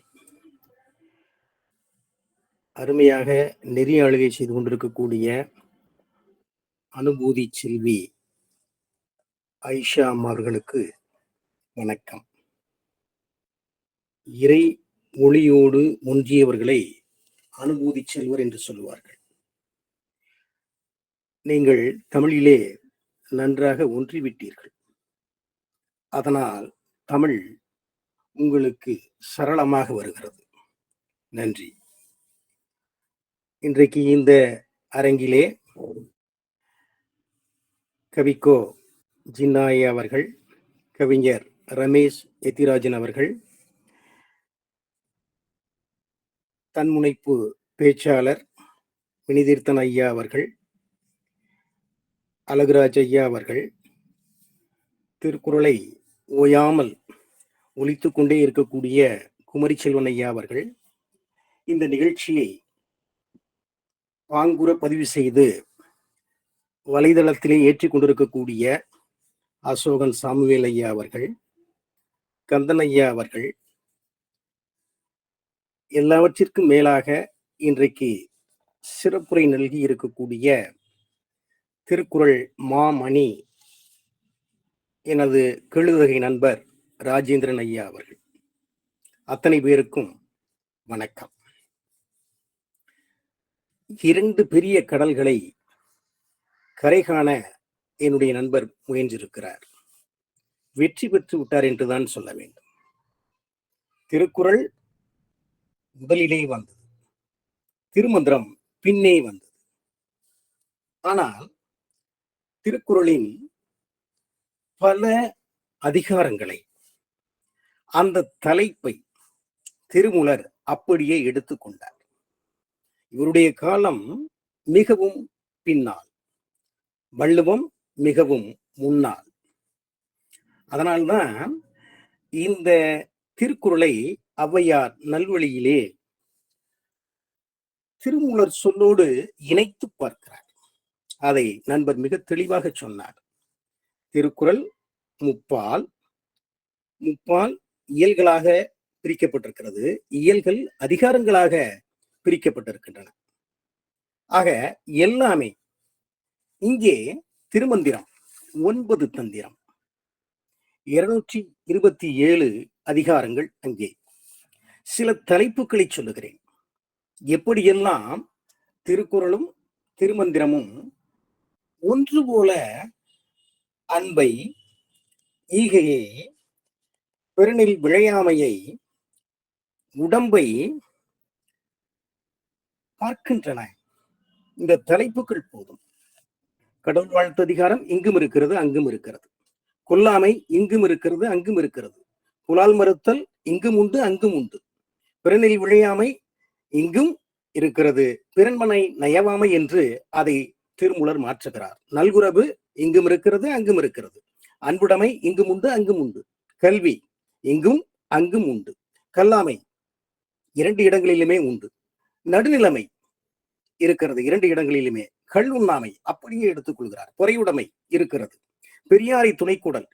அருமையாக நெறிய ஆளுகை செய்து கொண்டிருக்கக்கூடிய அனுபூதி செல்வி ஆயிஷா அம்மா அவர்களுக்கு வணக்கம். இறை ஒளியோடு ஒன்றியவர்களை அனுபூதி செல்வர் என்று சொல்லுவார்கள். நீங்கள் தமிழிலே நன்றாக ஒன்றிவிட்டீர்கள். அதனால் தமிழ் உங்களுக்கு சரளமாக வருகிறது. நன்றி. இன்றைக்கு இந்த அரங்கிலே கவிக்கோ ஜின்னாயா அவர்கள், கவிஞர் ரமேஷ் எத்திராஜன் அவர்கள், தன்முனைப்பு பேச்சாளர் வினிதீர்த்தன் ஐயா அவர்கள், அழகுராஜ் ஐயா அவர்கள், திருக்குறளை ஓயாமல் ஒலித்து கொண்டே இருக்கக்கூடிய குமரி செல்வன் ஐயா அவர்கள், இந்த நிகழ்ச்சியை பாங்குற பதிவு செய்து வலைதளத்திலே ஏற்றிக் கொண்டிருக்கக்கூடிய அசோகன் சாமுவேல் ஐயா அவர்கள், கந்தன் ஐயா அவர்கள், எல்லாவற்றிற்கும் மேலாக இன்றைக்கு சிறப்புரை நல்கி இருக்கக்கூடிய திருக்குறள் மாமணி எனது கெழுதகை நண்பர் ராஜேந்திரன் ஐயா அவர்கள், அத்தனை பேருக்கும் வணக்கம். 2 பெரிய கடல்களை கரை காண என்னுடைய நண்பர் முயன்றிருக்கிறார். வெற்றி பெற்று விட்டார் என்றுதான் சொல்ல வேண்டும். திருக்குறள் முதலிலே வந்தது, திருமந்திரம் பின்னே வந்தது. ஆனால் திருக்குறளின் பல அதிகாரங்களை, அந்த தலைப்பை திருமூலர் அப்படியே எடுத்துக்கொண்டார். இவருடைய காலம் மிகவும் பின்னால், வள்ளுவம் மிகவும் முன்னால். அதனால்தான் இந்த திருக்குறளை ஔவையார் நல்வழியிலே திருமூலர் சொல்லோடு இணைத்து பார்க்கிறார். அதை நண்பர் மிக தெளிவாக சொன்னார். திருக்குறள் முப்பால் இயல்களாக பிரிக்கப்பட்டிருக்கிறது, இயல்கள் அதிகாரங்களாக பிரிக்கப்பட்டிருக்கின்றன. ஆக எல்லாமே இங்கே திருமந்திரம் 9 தந்திரம், 227 அதிகாரங்கள். அங்கே சில தலைப்புகளை சொல்லுகிறேன். எப்படியெல்லாம் திருக்குறளும் திருமந்திரமும் ஒன்று போல அன்பை, ஈகையை, பெருநில் விழையாமையை, உடம்பை பார்க்கின்றன. இந்த தலைப்புகள் போதும். கடவுள் வாழ்த்து அதிகாரம் இங்கும் இருக்கிறது, அங்கும் இருக்கிறது. கொல்லாமை இங்கும் இருக்கிறது, அங்கும் இருக்கிறது. புலால் மறுத்தல் இங்கும் உண்டு, அங்கும் உண்டு. பிறனில் விழையாமை இங்கும் இருக்கிறது, பிறன்மனை நயவாமை என்று அதை திருமூலர் மாற்றுகிறார். நல்குரவு இங்கும் இருக்கிறது, அங்கும் இருக்கிறது. அன்புடைமை இங்கும் உண்டு, அங்கும் உண்டு. கல்வி இங்கும் அங்கும் உண்டு. கல்லாமை 2 இடங்களிலுமே உண்டு. நடுநிலைமை இருக்கிறது 2 இடங்களிலுமே. கள் உண்ணாமை அப்படியே எடுத்துக் கொள்கிறார். பொறையுடைமை இருக்கிறது. பெரியாரை துணைக்குடல்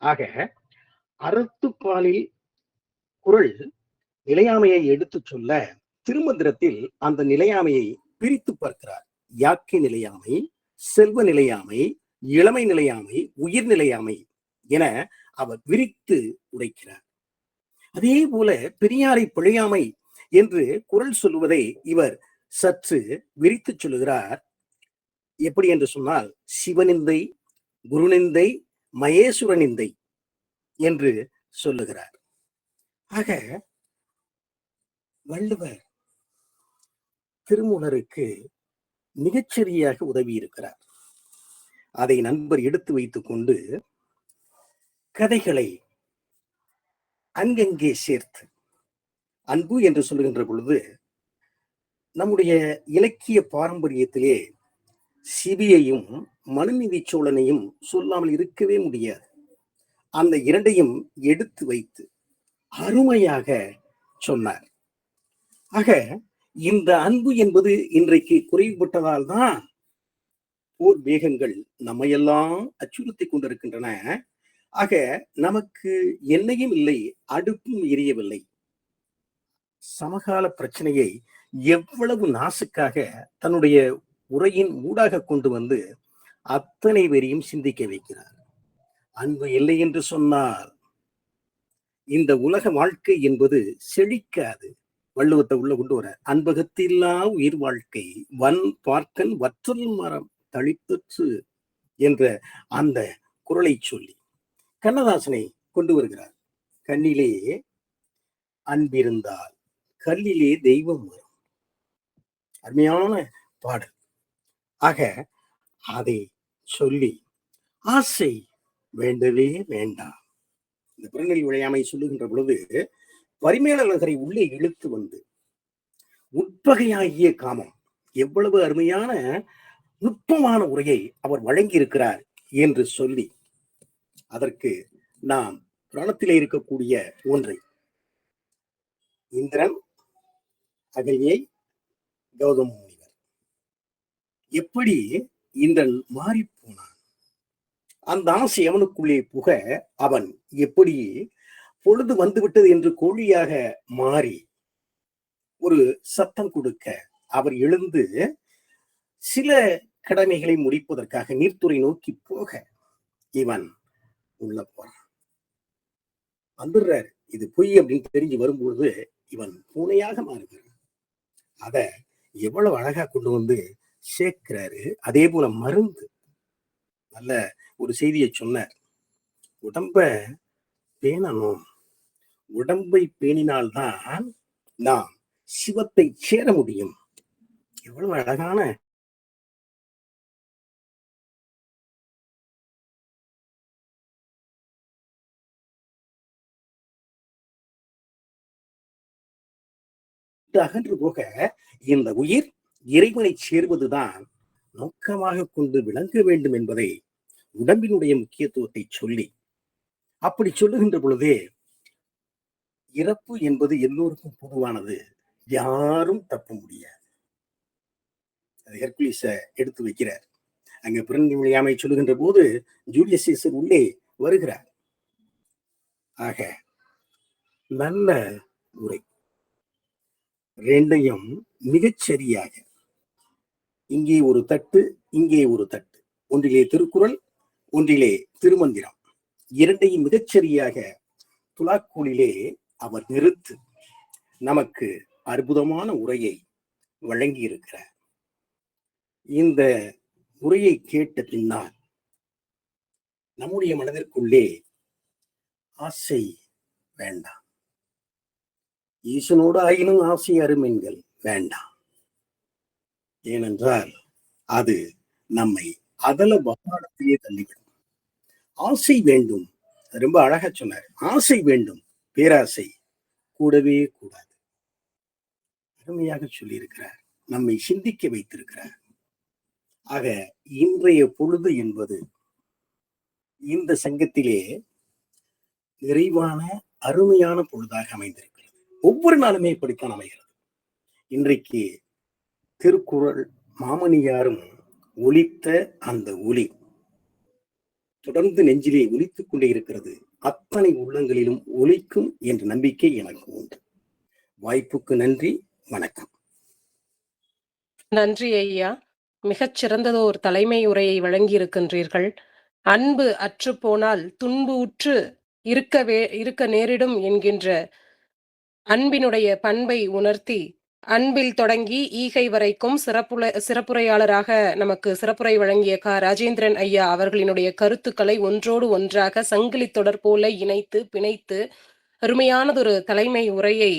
ஆக அறத்துப்பாலில் குறள் நிலையாமையை எடுத்து சொல்ல, திருமந்திரத்தில் அந்த நிலையாமையை பிரித்து பார்க்கிறார். யாக்கை நிலையாமை, செல்வ நிலையாமை, இளமை நிலையாமை, உயிர் நிலையாமை என அவர் விரித்து உரைக்கிறார். அதே போல பெரியாரை பிழையாமை என்று குறள் சொல்லுவதை இவர் சற்று விரித்து சொல்லுகிறார். எப்படி என்று சொன்னால், சிவனிந்தை, குருநிந்தை, மகேசுரனிந்தை என்று சொல்லுகிறார். ஆக வள்ளுவர் திருமூலருக்கு மிகச்சரியாக உதவி இருக்கிறார். அதை நண்பர் எடுத்து வைத்துக் கொண்டு கதைகளை அங்கங்கே சேர்த்து அன்பு என்று சொல்லுகின்ற பொழுது நம்முடைய இலக்கிய பாரம்பரியத்திலே சிபியையும் மனுநீதி சோழனையும் சொல்லாமல் இருக்கவே முடியாது. அந்த இரண்டையும் எடுத்து வைத்து அருமையாக சொன்னார். ஆக இந்த அன்பு என்பது இன்றைக்கு குறைவுபட்டதால் தான் போர் வேகங்கள் நம்மையெல்லாம் அச்சுறுத்தி கொண்டிருக்கின்றன. ஆக நமக்கு எண்ணெயும் இல்லை, அடுப்பும் எரியவில்லை. சமகால பிரச்சனையை எவ்வளவு நாசுக்காக தன்னுடைய உரையின் ஊடாக கொண்டு வந்து அத்தனை பேரையும் சிந்திக்க வைக்கிறார். அன்பு இல்லை என்று சொன்னால் இந்த உலக வாழ்க்கை என்பது செழிக்காது. வள்ளுவத்தை உள்ள கொண்டு வர அன்பகத்தில்லா உயிர் வாழ்க்கை வன் பார்க்கன் வற்றல் மரம் தளித்தற்று என்ற அந்த குறளை சொல்லி கண்ணதாசனை கொண்டு வருகிறார். கண்ணிலே அன்பிருந்தால் கல்லிலே தெய்வம் வரும். அருமையான பாடல். ஆக அதை சொல்லி ஆசை வேண்டவே வேண்டாம். இந்த பிறநெறி விளையாமை சொல்லுகின்ற பொழுது பரிமேலழகரை உள்ளே இழுத்து வந்து உட்பகையாகிய காமம், எவ்வளவு அருமையான நுட்பமான உரையை அவர் வழங்கி இருக்கிறார் என்று சொல்லி அதற்கு நாம் புராணத்திலே இருக்கக்கூடிய ஒன்றை, இந்திரன் அகல்யை கௌதம முனிவர் எப்படி இந்திரன் மாறி போனான், அந்த ஆசை அவனுக்குள்ளே புக அவன் எப்படி பொழுது வந்துவிட்டது என்று கோழியாக மாறி ஒரு சத்தம் கொடுக்க அவர் எழுந்து சில கடமைகளை முடிப்பதற்காக நீர்த்துறை நோக்கி போக இவன் உள்ள போறான். வந்துடுறாரு. இது பொய் அப்படின்னு தெரிஞ்சு வரும்பொழுது இவன் பூனையாக மாறுகிறான். அத எவ்வளவு அழகா கொண்டு வந்து சேர்க்கிறாரு. அதே போல மருந்து நல்ல ஒரு செய்தியை சொன்னார். உடம்ப பேணணும், உடம்பை பேணினால்தான் நாம் சிவத்தை சேர முடியும். எவ்வளவு அழகான அகன்று போக இந்த உயிர் இறைவனை சேர்வதுதான் நோக்கமாக கொண்டு விளங்க வேண்டும் என்பதை உடம்பினுடைய முக்கியத்துவத்தை சொல்லி அப்படி சொல்லுகின்ற பொழுதே இறப்பு என்பது எல்லோருக்கும் பொதுவானது, யாரும் தப்ப முடியாது. அது ஹெர்குலிஸ எடுத்து வைக்கிறார். அங்க பிறந்த விளையாமை சொல்லுகின்ற போது ஜூலியஸ் சீசர் உள்ளே வருகிறார். ஆக நல்ல உரை, ரெண்டையும் மிகச்சரியாக இங்கே ஒரு தட்டு, இங்கே ஒரு தட்டு, ஒன்றிலே திருக்குறள், ஒன்றிலே திருமந்திரம், இரண்டையும் மிகச்சரியாக துலாக்கோலிலே அவர் நிறுத்து நமக்கு அற்புதமான உரையை வழங்கி இருக்கிறார். இந்த உரையை கேட்ட பின்னால் நம்முடைய மனதிற்குள்ளே ஆசை வேண்டாம், ஈசனோடு ஆயினும் ஆசை அருமென்கள் வேண்டாம். ஏனென்றால் அது நம்மை அதல பாதாளத்திலே தள்ளிவிடும். ஆசை வேண்டும், ரொம்ப அழகா சொன்னார். ஆசை வேண்டும், பேராசை கூடவே கூடாது. அருமையாக சொல்லியிருக்கிறார், நம்மை சிந்திக்க வைத்திருக்கிறார். ஆக இன்றைய பொழுது என்பது இந்த சங்கத்திலே நிறைவான அருமையான பொழுதாக அமைந்திருக்கிறது. ஒவ்வொரு நாளுமே இப்படித்தான் அமைகிறது. இன்றைக்கு திருக்குறள் மாமணியாரும் ஒலித்த அந்த ஒலி தொடர்ந்து நெஞ்சிலே ஒலித்துக் கொண்டே இருக்கிறது. அத்தனை உள்ளங்களிலும் ஒலிக்கும் என்ற நம்பிக்கை எனக்கு உண்டு. வாய்ப்புக்கு நன்றி, வணக்கம். நன்றி ஐயா. மிகச் சிறந்ததோர் தலைமை உரையை வழங்கி இருக்கின்றீர்கள். அன்பு அற்று போனால் துன்பு உற்று இருக்க நேரிடும் என்கின்ற அன்பினுடைய பண்பை உணர்த்தி அன்பில் தொடங்கி ஈகை வரைக்கும் சிறப்புரையாளராக நமக்கு சிறப்புரை வழங்கிய ராஜேந்திரன் ஐயா அவர்களினுடைய கருத்துக்களை ஒன்றோடு ஒன்றாக சங்கிலி தொடர் போல இணைத்து பிணைத்து அருமையானதொரு தலைமை உரையை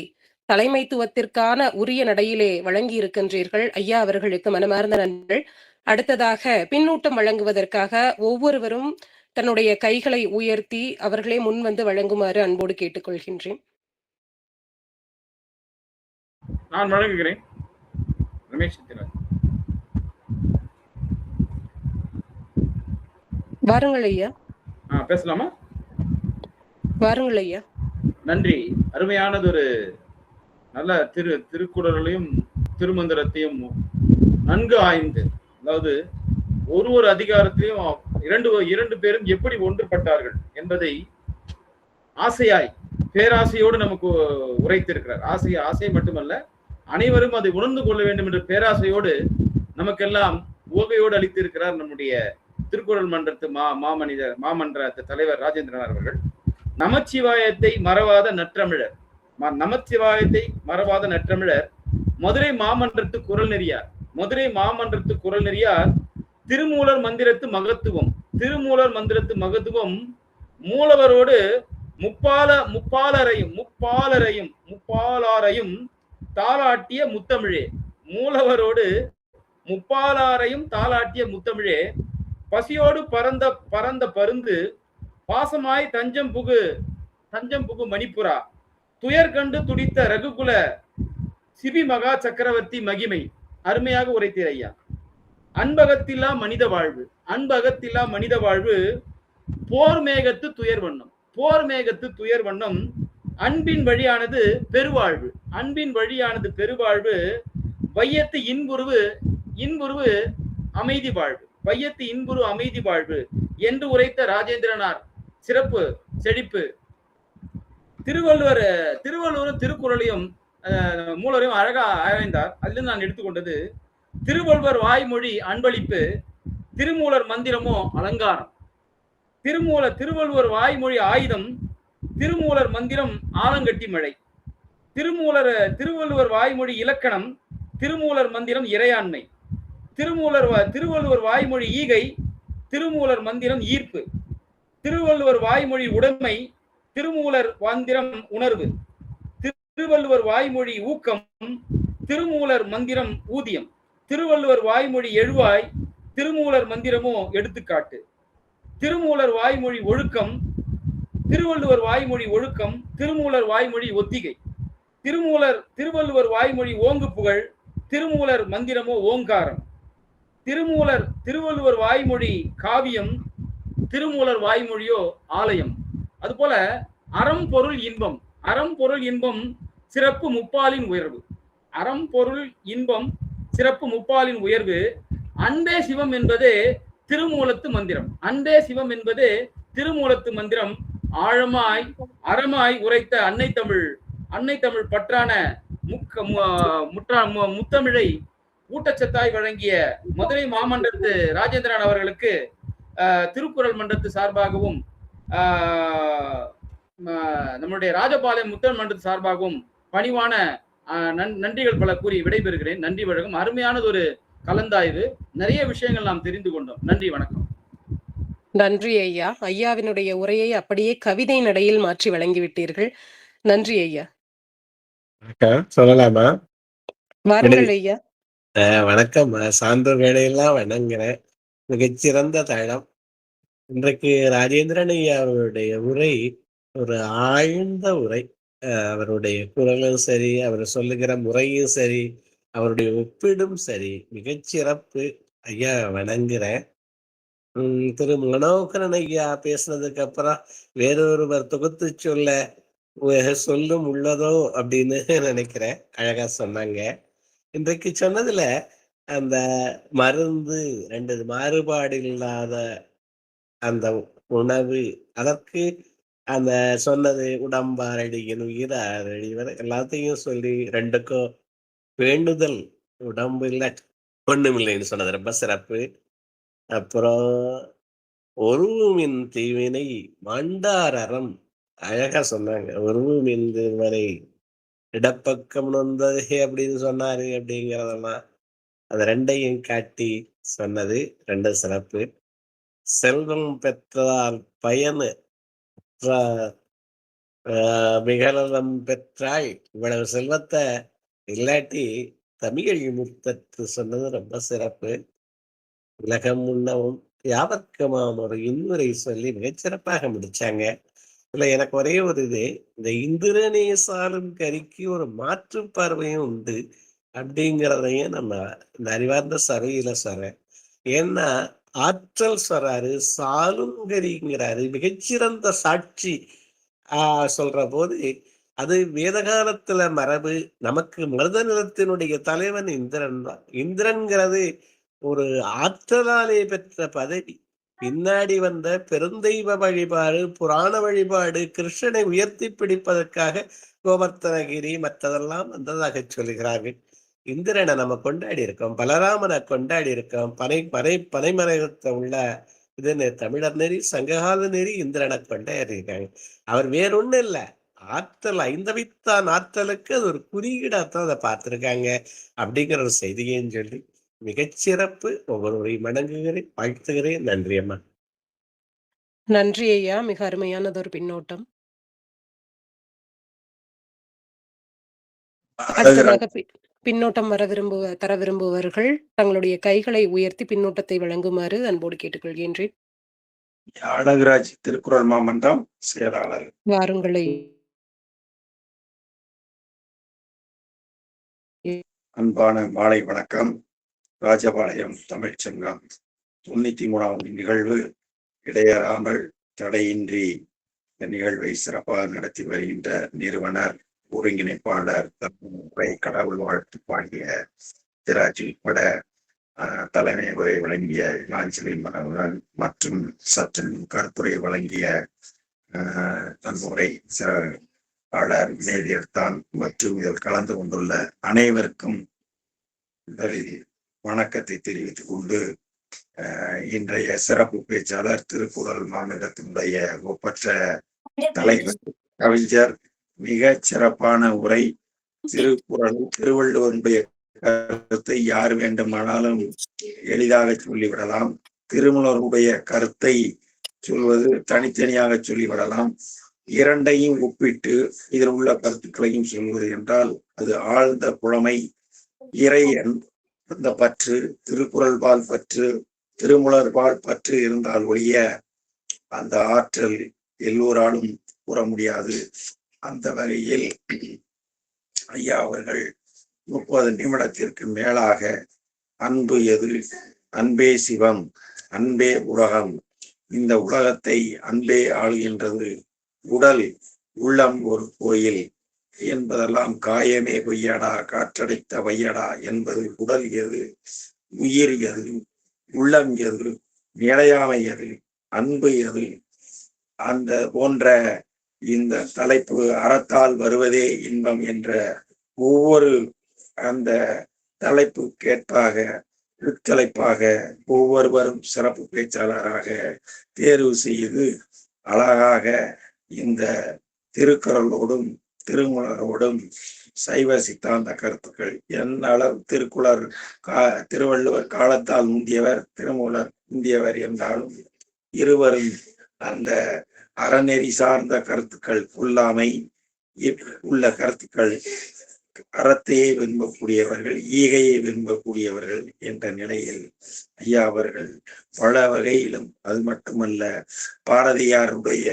தலைமைத்துவத்திற்கான உரிய நடையிலே வழங்கி இருக்கின்றீர்கள். ஐயா அவர்களுக்கு மனமார்ந்த நன்றிகள். அடுத்ததாக பின்னூட்டம் வழங்குவதற்காக ஒவ்வொருவரும் தன்னுடைய கைகளை உயர்த்தி அவர்களே முன் வந்து வழங்குமாறு அன்போடு கேட்டுக்கொள்கின்றேன். நான் வழங்குகிறேன். ரமேஷ் சித்திராஜ். வாருங்கள் ஐயா. பேசலாமா? வாருங்கள் ஐயா. நன்றி. அருமையானது ஒரு நல்ல திருக்குறளையும் திருமந்திரத்தையும் நன்கு ஆய்ந்து, அதாவது ஒரு அதிகாரத்திலையும் இரண்டு பேரும் எப்படி ஒன்றுபட்டார்கள் என்பதை ஆசையாய் பேராசையோடு நமக்கு உரைத்திருக்கிறார். ஆசை மட்டுமல்ல, அனைவரும் அதை உணர்ந்து கொள்ள வேண்டும் என்ற பேராசையோடு நமக்கெல்லாம் உவகையோடு அளித்திருக்கிறார் நம்முடைய திருக்குறள் மன்றத்து மாமன்ற தலைவர் ராஜேந்திரன் அவர்கள். நமச்சிவாயத்தை மறவாத நற்றமிழர் மதுரை மாமன்றத்து குறள் நெறியார் திருமூலர் மந்திரத்து மகத்துவம் மூலவரோடு முப்பாலாரையும் தாளாட்டிய முத்தமிழே பசியோடு பரந்த பருந்து பாசமாய் தஞ்சம் புகு மணிப்புரா துயர் கண்டு துடித்த ரகுகுல சிபி மகா சக்கரவர்த்தி மகிமை. அருமையாக உரைத்தீர் ஐயா. அன்பகத்தில்லா மனித வாழ்வு போர் மேகத்து துயர் வண்ணம் அன்பின் வழியானது பெருவாழ்வு வையத்து இன்புருவு அமைதி வாழ்வு என்று உரைத்த ராஜேந்திரனார் சிறப்பு செழிப்பு. திருவள்ளுவரும் திருக்குறளையும் மூலரையும் அழகா ஆராய்ந்தார். அதிலிருந்து நான் எடுத்துக்கொண்டது திருவள்ளுவர் வாய்மொழி அன்பளிப்பு, திருமூலர் மந்திரமோ அலங்காரம். திருவள்ளுவர் வாய்மொழி ஆயுதம், திருமூலர் மந்திரம் ஆலங்கட்டி மழை. திருவள்ளுவர் வாய்மொழி இலக்கணம், திருமூலர் மந்திரம் இறையாண்மை. திருவள்ளுவர் வாய்மொழி ஈகை, திருமூலர் மந்திரம் ஈர்ப்பு. திருவள்ளுவர் வாய்மொழி உடைமை, திருமூலர் மந்திரம் உணர்வு. திருவள்ளுவர் வாய்மொழி ஊக்கம், திருமூலர் மந்திரம் ஊதியம். திருவள்ளுவர் வாய்மொழி எழுவாய், திருமூலர் மந்திரமோ எடுத்துக்காட்டு. திருமூலர் வாய்மொழி ஒழுக்கம், திருவள்ளுவர் வாய்மொழி ஒழுக்கம், திருமூலர் வாய்மொழி ஒத்திகை. திருவள்ளுவர் வாய்மொழி ஓங்கு புகழ், திருமூலர் மந்திரமோ ஓங்காரம். திருவள்ளுவர் வாய்மொழி காவியம், திருமூலர் வாய்மொழியோ ஆலயம். அதுபோல அறம் பொருள் இன்பம் சிறப்பு முப்பாலின் உயர்வு. அன்பே சிவம் என்பதே திருமூலத்து மந்திரம். அறமாய் உரைத்த அன்னை தமிழ் பற்றான முத்தமிழை ஊட்டச்சத்தாய் வழங்கிய மதுரை மாமன்றத்து ராஜேந்திரன் அவர்களுக்கு திருக்குறள் மன்றத்து சார்பாகவும் நம்முடைய ராஜபாளையம் முத்தமிழ் மன்றத்து சார்பாகவும் பணிவான நன்றிகள் பல கூறி விடைபெறுகிறேன். நன்றி வழங்கும். அருமையானது ஒரு கலந்தாய்வு. நிறைய விஷயங்கள் நாம் தெரிந்து கொண்டோம். நன்றி, வணக்கம். நன்றி ஐயா. ஐயாவினுடைய உரையை அப்படியே கவிதை நடையில் மாற்றி வழங்கிவிட்டீர்கள். நன்றி ஐயா. சொல்லலாமா? வாருங்கள் ஐயா. வணக்கம். சான்றோர் வேலையெல்லாம் வணங்குறேன். மிகச்சிறந்த தளம். இன்றைக்கு ராஜேந்திரன் ஐயா அவருடைய உரை ஒரு ஆழ்ந்த உரை. அவருடைய குரலும் சரி, அவர் சொல்லுகிற முறையும் சரி, அவருடைய ஒப்பீடும் சரி, மிகச்சிறப்பு. ஐயா வணங்குறேன். திரு மனோகரன் ஐயா பேசுனதுக்கு அப்புறம் வேறொருவர் தொகுத்து சொல்லும் உள்ளதோ அப்படின்னு நினைக்கிறேன். அழகா சொன்னாங்க. இன்றைக்கு சொன்னதுல அந்த மருந்து ரெண்டு மாறுபாடு இல்லாத அந்த உணவு, அதற்கு அந்த சொன்னது உடம்பாரடியின் உயிராரடிவர் எல்லாத்தையும் சொல்லி ரெண்டுக்கும் வேண்டுதல், உடம்பு இல்லை ஒண்ணும் இல்லைன்னு சொன்னது ரொம்ப சிறப்பு. அப்புறம் ஒருவுமின் தீவினை மாண்டார் அறம் அழகா சொன்னாங்க. ஒருவுமின் தீவினை இடப்பக்கம் நொந்ததே அப்படின்னு சொன்னாரு. அப்படிங்கிறதெல்லாம் அது ரெண்டையும் காட்டி சொன்னது ரெண்டு சிறப்பு. செல்வம் பெற்றதால் பயனு மிகநலம் பெற்றாய், இவ்வளவு செல்வத்தை இல்லாட்டி தமிழ் முத்தத்து சொன்னது ரொம்ப சிறப்பு. உலகம் உண்ணவும் யாவர்க்கமாம் ஒரு இன்னுரை சொல்லி மிகச்சிறப்பாக முடிச்சாங்க. இதுல எனக்கு ஒரே ஒரு இது, இந்த இந்திரனே சாலும் கரிக்கு ஒரு மாற்று பார்வையும் உண்டு அப்படிங்கிறதையும் நம்ம இந்த அறிவார்ந்த சரையில சொல்றேன். ஏன்னா ஆற்றல் சொல்றாரு, சாலும் கரிங்கிறாரு, மிகச்சிறந்த சாட்சி சொல்ற போது அது வேதகாலத்துல மரபு. நமக்கு மருத நிலத்தினுடைய தலைவன் இந்திரன் தான். இந்திரன்கிறது ஒரு ஆற்றலாலே பெற்ற பதவி. பின்னாடி வந்த பெருந்தெய்வ வழிபாடு, புராண வழிபாடு, கிருஷ்ணனை உயர்த்தி பிடிப்பதற்காக கோவர்த்தனகிரி மற்றதெல்லாம் வந்ததாக சொல்கிறார்கள். இந்திரனை நம்ம கொண்டாடி இருக்கோம், பலராமனை கொண்டாடி இருக்கோம். பனைமரத்தை உள்ள இது தமிழர் நெறி, சங்ககால நெறி இந்திரனை கொண்டாடி இருக்காங்க. அவர் வேறொன்னும் இல்லை, ஆற்றல் ஐந்தவித்தான் ஆற்றலுக்கு அது ஒரு குறியீடாத்தான் அதை பார்த்திருக்காங்க அப்படிங்கிற ஒரு செய்தியையும் சொல்லி மிகச்சிறப்பு. ஒவ்வொருவரையும் வணங்குகிறேன், வாழ்த்துகிறேன். நன்றி அம்மா. நன்றி ஐயா, மிக அருமையானதொரு பின்னோட்டம். அடுத்ததாக பின்னோட்டம் தர விரும்புபவர்கள் தங்களுடைய கைகளை உயர்த்தி பின்னோட்டத்தை வழங்குமாறு அன்போடு கேட்டுக்கொள்கின்றேன். அழகுராஜ் திருக்குறள் மாமன்றம் செயலாளர். வாருங்கள். அன்பான மாலை வணக்கம். ராஜபாளையம் தமிழ்ச் சங்கம் 93வது நிகழ்வு இடையறாமல் தடையின்றி இந்த நிகழ்வை சிறப்பாக நடத்தி வருகின்ற நிறுவனர், ஒருங்கிணைப்பாளர், கடவுள் வாழ்த்து பாடிய திராட்சி உட்பட தலைமை உரை வழங்கிய லாஞ்சலி மனோகரன் மற்றும் சற்று கருத்துரை வழங்கிய தன்முறை சிறப்பாளர் நேதியர்தான் மற்றும் இதில் கலந்து கொண்டுள்ள அனைவருக்கும் வணக்கத்தை தெரிவித்துக் கொண்டு, இன்றைய சிறப்பு பேச்சாளர் திருக்குறள் மாநிலத்தினுடைய ஒப்பற்ற தலைவர் கவிஞர் மிக சிறப்பான உரை. திருக்குறள் திருவள்ளுவருடைய கருத்தை யார் வேண்டுமானாலும் எளிதாக சொல்லிவிடலாம். திருமூலருடைய கருத்தை சொல்வது தனித்தனியாக சொல்லிவிடலாம். இரண்டையும் ஒப்பிட்டு இதில் உள்ள கருத்துக்களையும் சொல்வது என்றால் அது ஆழ்ந்த புலமை, இறையன் அந்த பற்று, திருக்குறள் பால் பற்று, திருமூலர் பால் பற்று இருந்தால் ஒழிய அந்த ஆற்றல் எல்லோராலும் கூற முடியாது. அந்த வகையில் ஐயா அவர்கள் 30 நிமிடத்திற்கு மேலாக அன்பு எது, அன்பே சிவம், அன்பே உலகம், இந்த உலகத்தை அன்பே ஆளுகின்றது, உடல் உள்ளம் ஒரு கோயில் என்பதெல்லாம் காயமே பொய்யடா காற்றடைத்த வையடா என்பது உடல் எது, உயிர் எது, உள்ளம் எது, நிலையாமை எது, அன்பு எது, அந்த போன்ற இந்த தலைப்பு அறத்தால் வருவதே இன்பம் என்ற ஒவ்வொரு அந்த தலைப்பு கேட்பாக உட்தலைப்பாக ஒவ்வொருவரும் சிறப்பு பேச்சாளராக தேர்வு செய்து அழகாக இந்த திருக்குறளோடும் திருமூலரோடும் சைவ சித்தாந்த கருத்துக்கள் அளவு திருவள்ளுவர் காலத்தால் முந்தியவர், திருமூலர் முந்தியவர் என்றாலும் இருவரும் அந்த அறநெறி சார்ந்த கருத்துக்கள் கொல்லாமை உள்ள கருத்துக்கள், அறத்தையே விரும்பக்கூடியவர்கள், ஈகையை விரும்பக்கூடியவர்கள் என்ற நிலையில் ஐயா அவர்கள் பல வகையிலும், அது மட்டுமல்ல பாரதியாருடைய,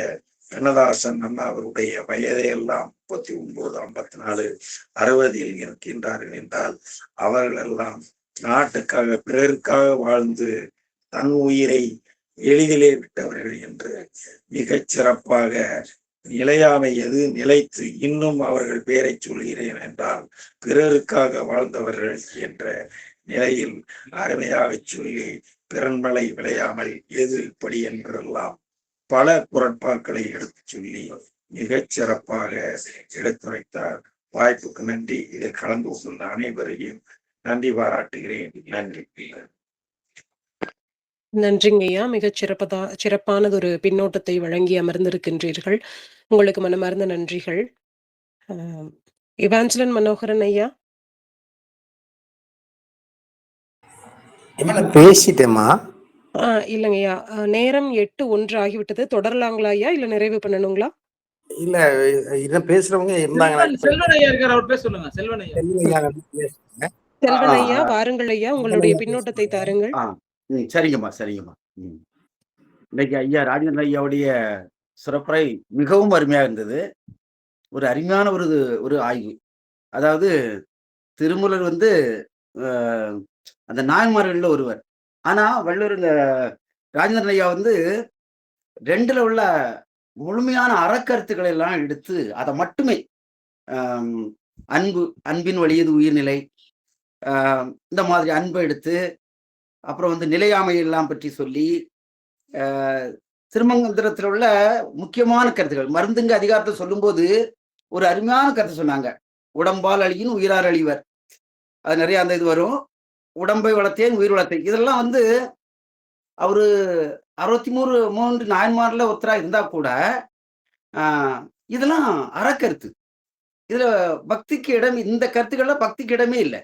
கண்ணதாசன் அண்ணா அவருடைய வயதையெல்லாம் 39, 54, 60 இருக்கின்றார்கள் என்றால் அவர்கள் எல்லாம் நாட்டுக்காக பிறருக்காக வாழ்ந்து தன் உயிரை எளிதிலே விட்டவர்கள் என்று மிகச் சிறப்பாக நிலையாமை எது, நிலைத்து இன்னும் அவர்கள் பெயரை சொல்கிறேன் என்றால் பிறருக்காக வாழ்ந்தவர்கள் என்ற நிலையில் அருமையாக சொல்லி பிறன்மலை விளையாமல் எது இப்படி என்றெல்லாம் பல குரட்பாக்களை எடுத்து சொல்லி மிகச் சிறப்பாக எடுத்துரைத்தார். வாய்ப்புக்கு நன்றி. இதில் கலந்து கொண்டுள்ள அனைவரையும் நன்றி பாராட்டுகிறேன். நன்றி. நன்றிங்க ஐயா, மிகச் சிறப்பானதொரு பின்னோட்டத்தை வழங்கி அமர்ந்திருக்கின்றீர்கள். உங்களுக்கு மனமார்ந்த நன்றிகள். இவாஞ்சலன் மனோகரன் ஐயா. பேசிட்டேமா? இல்லைங்க ஐயா, நேரம் 8:01 ஆகிவிட்டது. தொடரலாங்களா ஐயா, இல்ல நிறைவு பண்ணணுங்களா? இல்ல இன்னும் பேசுறவங்க இருந்தாங்கன்னா செல்வன் ஐயா இருக்காரு, அவர் பேச சொல்லுங்க. செல்வன் ஐயா. செல்வன் ஐயா, வாருங்கள் ஐயா, உங்களுடைய பின்னோட்டத்தை தாருங்கள். சரிங்கம்மா, சரிங்கம்மா. இன்னைக்கு ஐயா ராஜேந்திரன் ஐயாவுடைய சிறப்புரை மிகவும் அருமையா இருந்தது. ஒரு அருமையான ஒரு ஆய்வு. அதாவது திருமூலர் வந்து அந்த நாயன்மார்கள்ல ஒருவர். ஆனா வள்ளுவர் இந்த ராஜேந்திரன் ஐயா வந்து 2ல உள்ள முழுமையான அறக்கருத்துக்களை எல்லாம் எடுத்து அதை மட்டுமே அன்பு, அன்பின் வழியது உயிர்நிலை, இந்த மாதிரி அன்பை எடுத்து, அப்புறம் வந்து நிலையாமை எல்லாம் பற்றி சொல்லி, திருமந்திரத்தில் உள்ள முக்கியமான கருத்துக்கள் மருந்துங்க அதிகாரத்தை சொல்லும்போது ஒரு அருமையான கருத்து சொன்னாங்க. உடம்பால் அழியின் உயிரார் அழிவர். அது நிறைய அந்த இது வரும். உடம்பை வளர்த்தேன் உயிர் வளர்த்தேன். இதெல்லாம் வந்து அவரு 63 நாயன்மார்ல ஒருத்தரா இருந்தா கூட இதெல்லாம் அறக்கருத்து. இதுல பக்திக்கு இடம், இந்த கருத்துக்கள்ல பக்திக்கு இடமே இல்லை.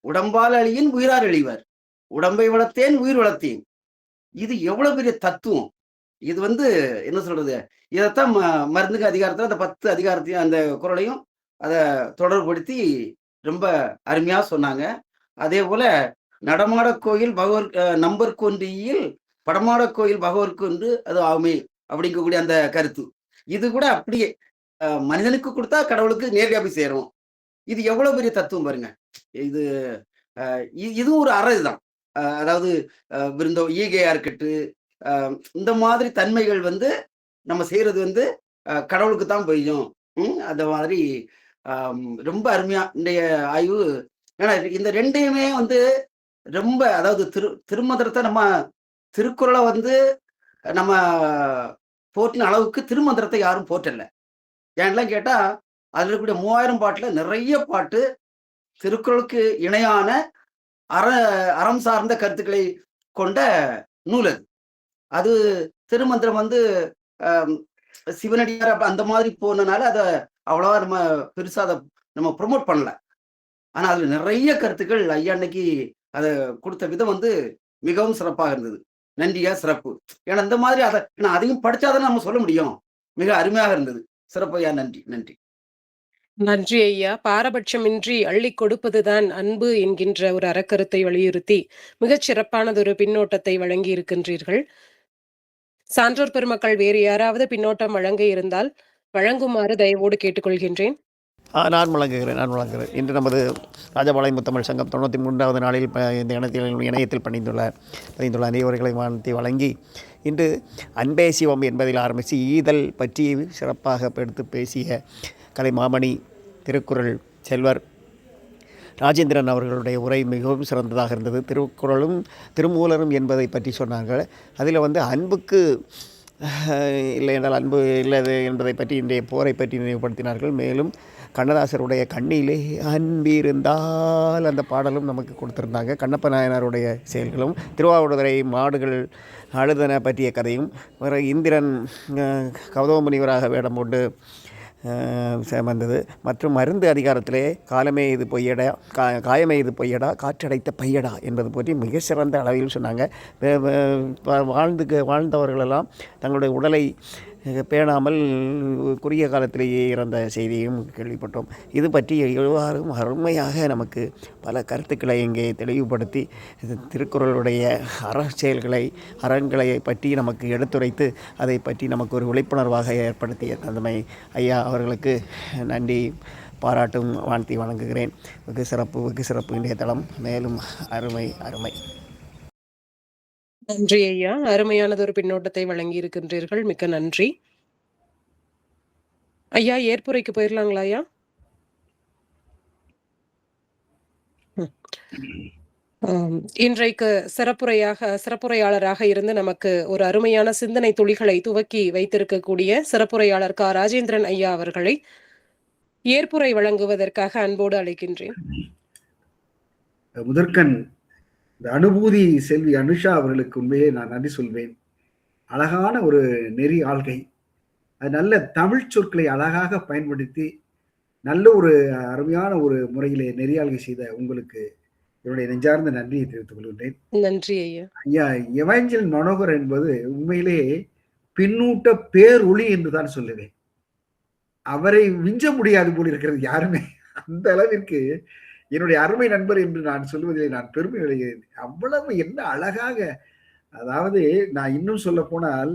உடம்பால் அழியின் உயிரார் அழிவர், உடம்பை வளர்த்தேன் உயிர் வளர்த்தேன். இது எவ்வளவு பெரிய தத்துவம்! இது வந்து என்ன சொல்றது, இதைத்தான் மருந்துங்க அதிகாரத்துல அந்த 10 அதிகாரத்தையும் அந்த குறளையும் அதை தொடர்புபடுத்தி ரொம்ப அருமையா சொன்னாங்க. அதே போல நடமாட கோயில் பகவர் நம்பர்கொன்றியில் படமாட கோயில் பகவர்கொன்று அது ஆமை அப்படிங்கக்கூடிய அந்த கருத்து, இது கூட அப்படியே மனிதனுக்கு கொடுத்தா கடவுளுக்கு நேரடியா போய் சேரும். இது எவ்வளவு பெரிய தத்துவம் பாருங்க. இது இதுவும் ஒரு அற இதுதான். அதாவது விருந்தோ ஈகையா இருக்கட்டு, இந்த மாதிரி தன்மைகள் வந்து நம்ம செய்யறது வந்து கடவுளுக்கு தான் போயும். அந்த மாதிரி ரொம்ப அருமையா இன்றைய ஆய்வு. ஏன்னா இந்த 2யுமே வந்து ரொம்ப, அதாவது திருமந்திரத்தை நம்ம திருக்குறளை வந்து நம்ம போற்றின அளவுக்கு திருமந்திரத்தை யாரும் போற்றல. ஏன்லாம் கேட்டா அதுல இருக்கக்கூடிய 3000 பாட்டுல நிறைய பாட்டு திருக்குறளுக்கு இணையான அறம் சார்ந்த கருத்துக்களை கொண்ட நூல் அது. அது திருமந்திரம் வந்து சிவனடியார் அந்த மாதிரி போனனால அதை அவ்வளவா நம்ம பெருசா அதை நம்ம ப்ரொமோட் பண்ணல. ஆனா அதுல நிறைய கருத்துக்கள் ஐயா அன்னைக்கு அதை கொடுத்த விதம் வந்து மிகவும் சிறப்பாக இருந்தது. நன்றியா, சிறப்பு. ஏன்னா இந்த மாதிரி அதையும் படிச்சாதான் நம்ம சொல்ல முடியும். மிக அருமையாக இருந்தது. சிறப்பையா, நன்றி நன்றி நன்றி ஐயா. பாரபட்சமின்றி அள்ளி கொடுப்பதுதான் அன்பு என்கின்ற ஒரு அறக்கருத்தை வலியுறுத்தி மிகச் சிறப்பானதொரு பின்னோட்டத்தை வழங்கி இருக்கின்றீர்கள். சான்றோர் பெருமக்கள் வேறு யாராவது பின்னோட்டம் வழங்க இருந்தால் வழங்குமாறு தயவோடு கேட்டுக்கொள்கின்றேன். நான் வழங்குகிறேன். இன்று நமது ராஜபாளையம் முத்தமிழ் சங்கம் 93வது நாளில் இந்த இணையத்தில் பதிந்துள்ள அனைவர்களை வாழ்த்தி வழங்கி, இன்று அன்பே சிவம் என்பதில் ஆரம்பித்து ஈதல் பற்றி சிறப்பாக எடுத்து பேசிய கலைமாமணி திருக்குறள் செல்வர் ராஜேந்திரன் அவர்களுடைய உரை மிகவும் சிறந்ததாக இருந்தது. திருக்குறளும் திருமூலரும் என்பதை பற்றி சொன்னார்கள். அதில் வந்து அன்புக்கு இல்லை என்றால் அன்பு இல்லது என்பதை பற்றி இன்றைய போரை பற்றி நினைவுபடுத்தினார்கள். மேலும் கண்ணதாசருடைய கண்ணிலே அன்பிருந்தால் அந்த பாடலும் நமக்கு கொடுத்துருந்தாங்க. கண்ணப்ப நாயனாருடைய செயல்களும், திருவாவூதுரை மாடுகள் அழுதன பற்றிய கதையும், இந்திரன் கௌதம முனிவராக வேடம் கொண்டு வந்தது. மற்றும் மருந்து அதிகாரத்திலே காயமே இது பொய்யடா காற்றடைத்த பையடா என்பது பற்றி மிக சிறந்த அளவில் சொன்னாங்க. வாழ்ந்தவர்களெல்லாம் தங்களுடைய உடலை பேணாமல் குறுகிய காலத்திலேயே இறந்த செய்தியும் கேள்விப்பட்டோம். இது பற்றி எவ்வாறும் அருமையாக நமக்கு பல கருத்துக்களை இங்கே தெளிவுபடுத்தி திருக்குறளுடைய அறங்களை பற்றி நமக்கு எடுத்துரைத்து அதை பற்றி நமக்கு ஒரு விழிப்புணர்வாக ஏற்படுத்திய தந்தை ஐயா அவர்களுக்கு நன்றி பாராட்டும் வாழ்த்தி வழங்குகிறேன். வெகு சிறப்பு இன்றைய தளம். மேலும் அருமை. நன்றி ஐயா. அருமையானதொரு பின்னோட்டத்தை வழங்கி இருக்கின்றீர்கள். மிக்க நன்றி ஐயா. ஏற்புரைக்கு போயிடலாங்களா ஐயா? இன்றைக்கு சிறப்புரையாளராக இருந்து நமக்கு ஒரு அருமையான சிந்தனை துளிகளை துவக்கி வைத்திருக்கக்கூடிய சிறப்புரையாளர் க. ராஜேந்திரன் ஐயா அவர்களை ஏற்புரை வழங்குவதற்காக அன்போடு அழைக்கின்றேன். முதற்கண் இந்த அனுபூதி செல்வி அனுஷா அவர்களுக்கு உண்மையே நான் நன்றி சொல்வேன். அழகான ஒரு நெறி ஆள்கை, அது நல்ல தமிழ் சொற்களை அழகாக பயன்படுத்தி நல்ல ஒரு அருமையான ஒரு முறையிலே நெறியாள்கை செய்த உங்களுக்கு என்னுடைய நெஞ்சார்ந்த நன்றியை தெரிவித்துக் கொள்கின்றேன். நன்றி ஐயா. ஐயா, எவாஞ்சல் மனோகர் என்பது உண்மையிலே பின்னூட்ட பேரொளி என்றுதான் சொல்லுவேன். அவரை விஞ்ச முடியாது போல் இருக்கிறது யாருமே. அந்த அளவிற்கு என்னுடைய அருமை நண்பர் என்று நான் சொல்வதிலே நான் பெருமை அடைகிறேன். அவ்வளவு என்ன அழகாக, அதாவது நான் இன்னும் சொல்ல போனால்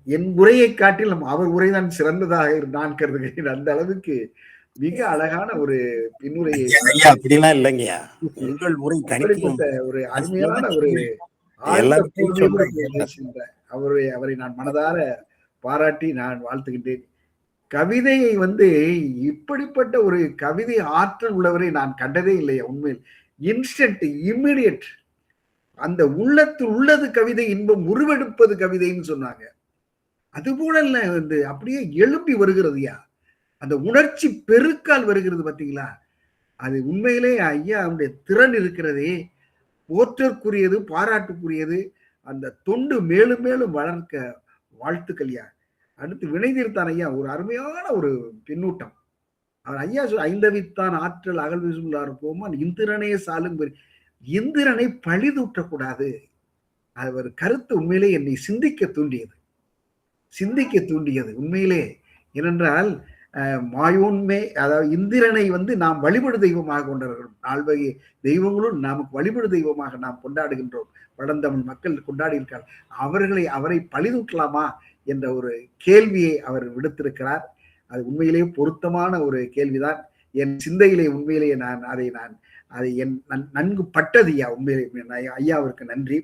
என் உரையை காட்டிலும் அவர் உரைதான் சிறந்ததாக நான் கருதுகிறேன். அந்த அளவுக்கு மிக அழகான ஒரு பின்னுரையை அப்படிலாம் இல்லைங்கய்யா. உங்கள் உரை தனித்துவம். ஒரு அருமையான ஒரு அவரை நான் மனதார பாராட்டி நான் வாழ்த்துகின்றேன். கவிதையை இப்படிப்பட்ட ஒரு கவிதை ஆற்றல் உள்ளவரை நான் கண்டதே இல்லை. உண்மையில் இன்ஸ்டன்ட், இம்மிடியட், அந்த உள்ளத்தில் உள்ளது கவிதை, இன்பம் உருவெடுப்பது கவிதைன்னு சொன்னாங்க. அது போல அப்படியே எழுப்பி வருகிறதுயா, அந்த உணர்ச்சி பெருக்கால் வருகிறது பாத்தீங்களா? அது உண்மையிலே ஐயா அவருடைய திறன் இருக்கிறதே போற்றற்குரியது, பாராட்டுக்குரியது. அந்த தொண்டு மேலும் மேலும் வளர்க்க வாழ்த்துக்கள்யா. அடுத்து வினைதீர்த்தான் ஐயா ஒரு அருமையான ஒரு பின்னூட்டம். அவர் ஐயா ஐந்தவித்தான் ஆற்றல் அகல் விசுள்ளார் போமான் இந்திரனே சாலும் இந்திரனை பழிதூற்றக்கூடாது. அவர் கருத்து உண்மையிலே என்னை சிந்திக்க தூண்டியது உண்மையிலே. ஏனென்றால் மாயோன்மே, அதாவது இந்திரனை நாம் வழிபடு தெய்வமாக கொண்டாடுகிறோம். 4 வகை தெய்வங்களும் நமக்கு வழிபடு தெய்வமாக நாம் கொண்டாடுகின்றோம். பழந்தமிழ் மக்கள் கொண்டாடி இருக்கார். அவரை பழிதூட்டலாமா என்ற ஒரு கேள்வியை அவர் விடுத்திருக்கிறார். அது உண்மையிலேயே பொருத்தமான ஒரு கேள்விதான். என் சிந்தையிலே உண்மையிலேயே அதை நன்கு பட்டது ஐயா. உண்மையிலே ஐயா அவருக்கு நன்றி.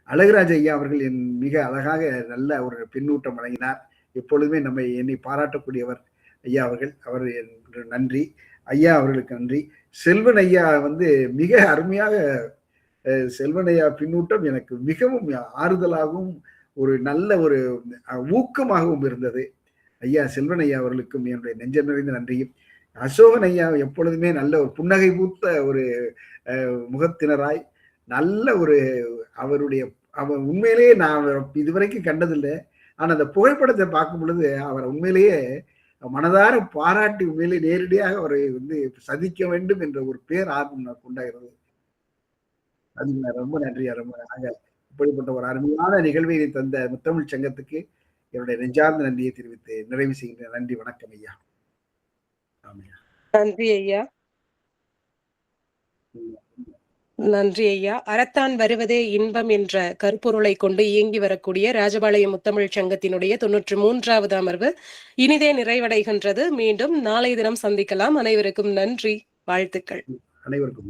அழகுராஜ் ஐயா அவர்கள் மிக அழகாக நல்ல ஒரு பின்னூட்டம் வழங்கினார். எப்பொழுதுமே என்னை பாராட்டக்கூடியவர் ஐயா அவர்கள். அவர் நன்றி ஐயா, அவர்களுக்கு நன்றி. செல்வன் ஐயா மிக அருமையாக, செல்வன் ஐயா பின்னூட்டம் எனக்கு மிகவும் ஆறுதலாகவும் ஒரு நல்ல ஒரு ஊக்கமாகவும் இருந்தது. ஐயா செல்வன் ஐயா அவர்களுக்கும் என்னுடைய நெஞ்ச நிறைந்த நன்றியும். அசோகன் ஐயா எப்பொழுதுமே நல்ல ஒரு புன்னகை பூத்த ஒரு முகத்தினராய், நல்ல ஒரு அவர் உண்மையிலேயே நான் இதுவரைக்கும் கண்டதில்லை. ஆனா அந்த புகைப்படத்தை பார்க்கும் பொழுது அவரை உண்மையிலேயே மனதார பாராட்டி உண்மையிலேயே நேரடியாக அவரை சதிக்க வேண்டும் என்ற ஒரு பேர் ஆர்வம் நான் கொண்டாகிறது. அது ரொம்ப நன்றி. இப்படிப்பட்ட ஒரு அருமையான நிகழ்வை தந்த முத்தமிழ் சங்கத்துக்கு என்னுடைய நெஞ்சார்ந்த நன்றியை தெரிவித்து நிறைவு செய்கின்றேன். நன்றி, வணக்கம் ஐயா. நன்றி ஐயா. நன்றி ஐயா. அறத்தான் வருவதே இன்பம் என்ற கருப்பொருளை கொண்டு இயங்கி வரக்கூடிய ராஜபாளையம் முத்தமிழ் சங்கத்தினுடைய 93வது அமர்வு இனிதே நிறைவடைகின்றது. மீண்டும் நாளை தினம் சந்திக்கலாம். அனைவருக்கும் நன்றி, வாழ்த்துக்கள். அனைவருக்கும்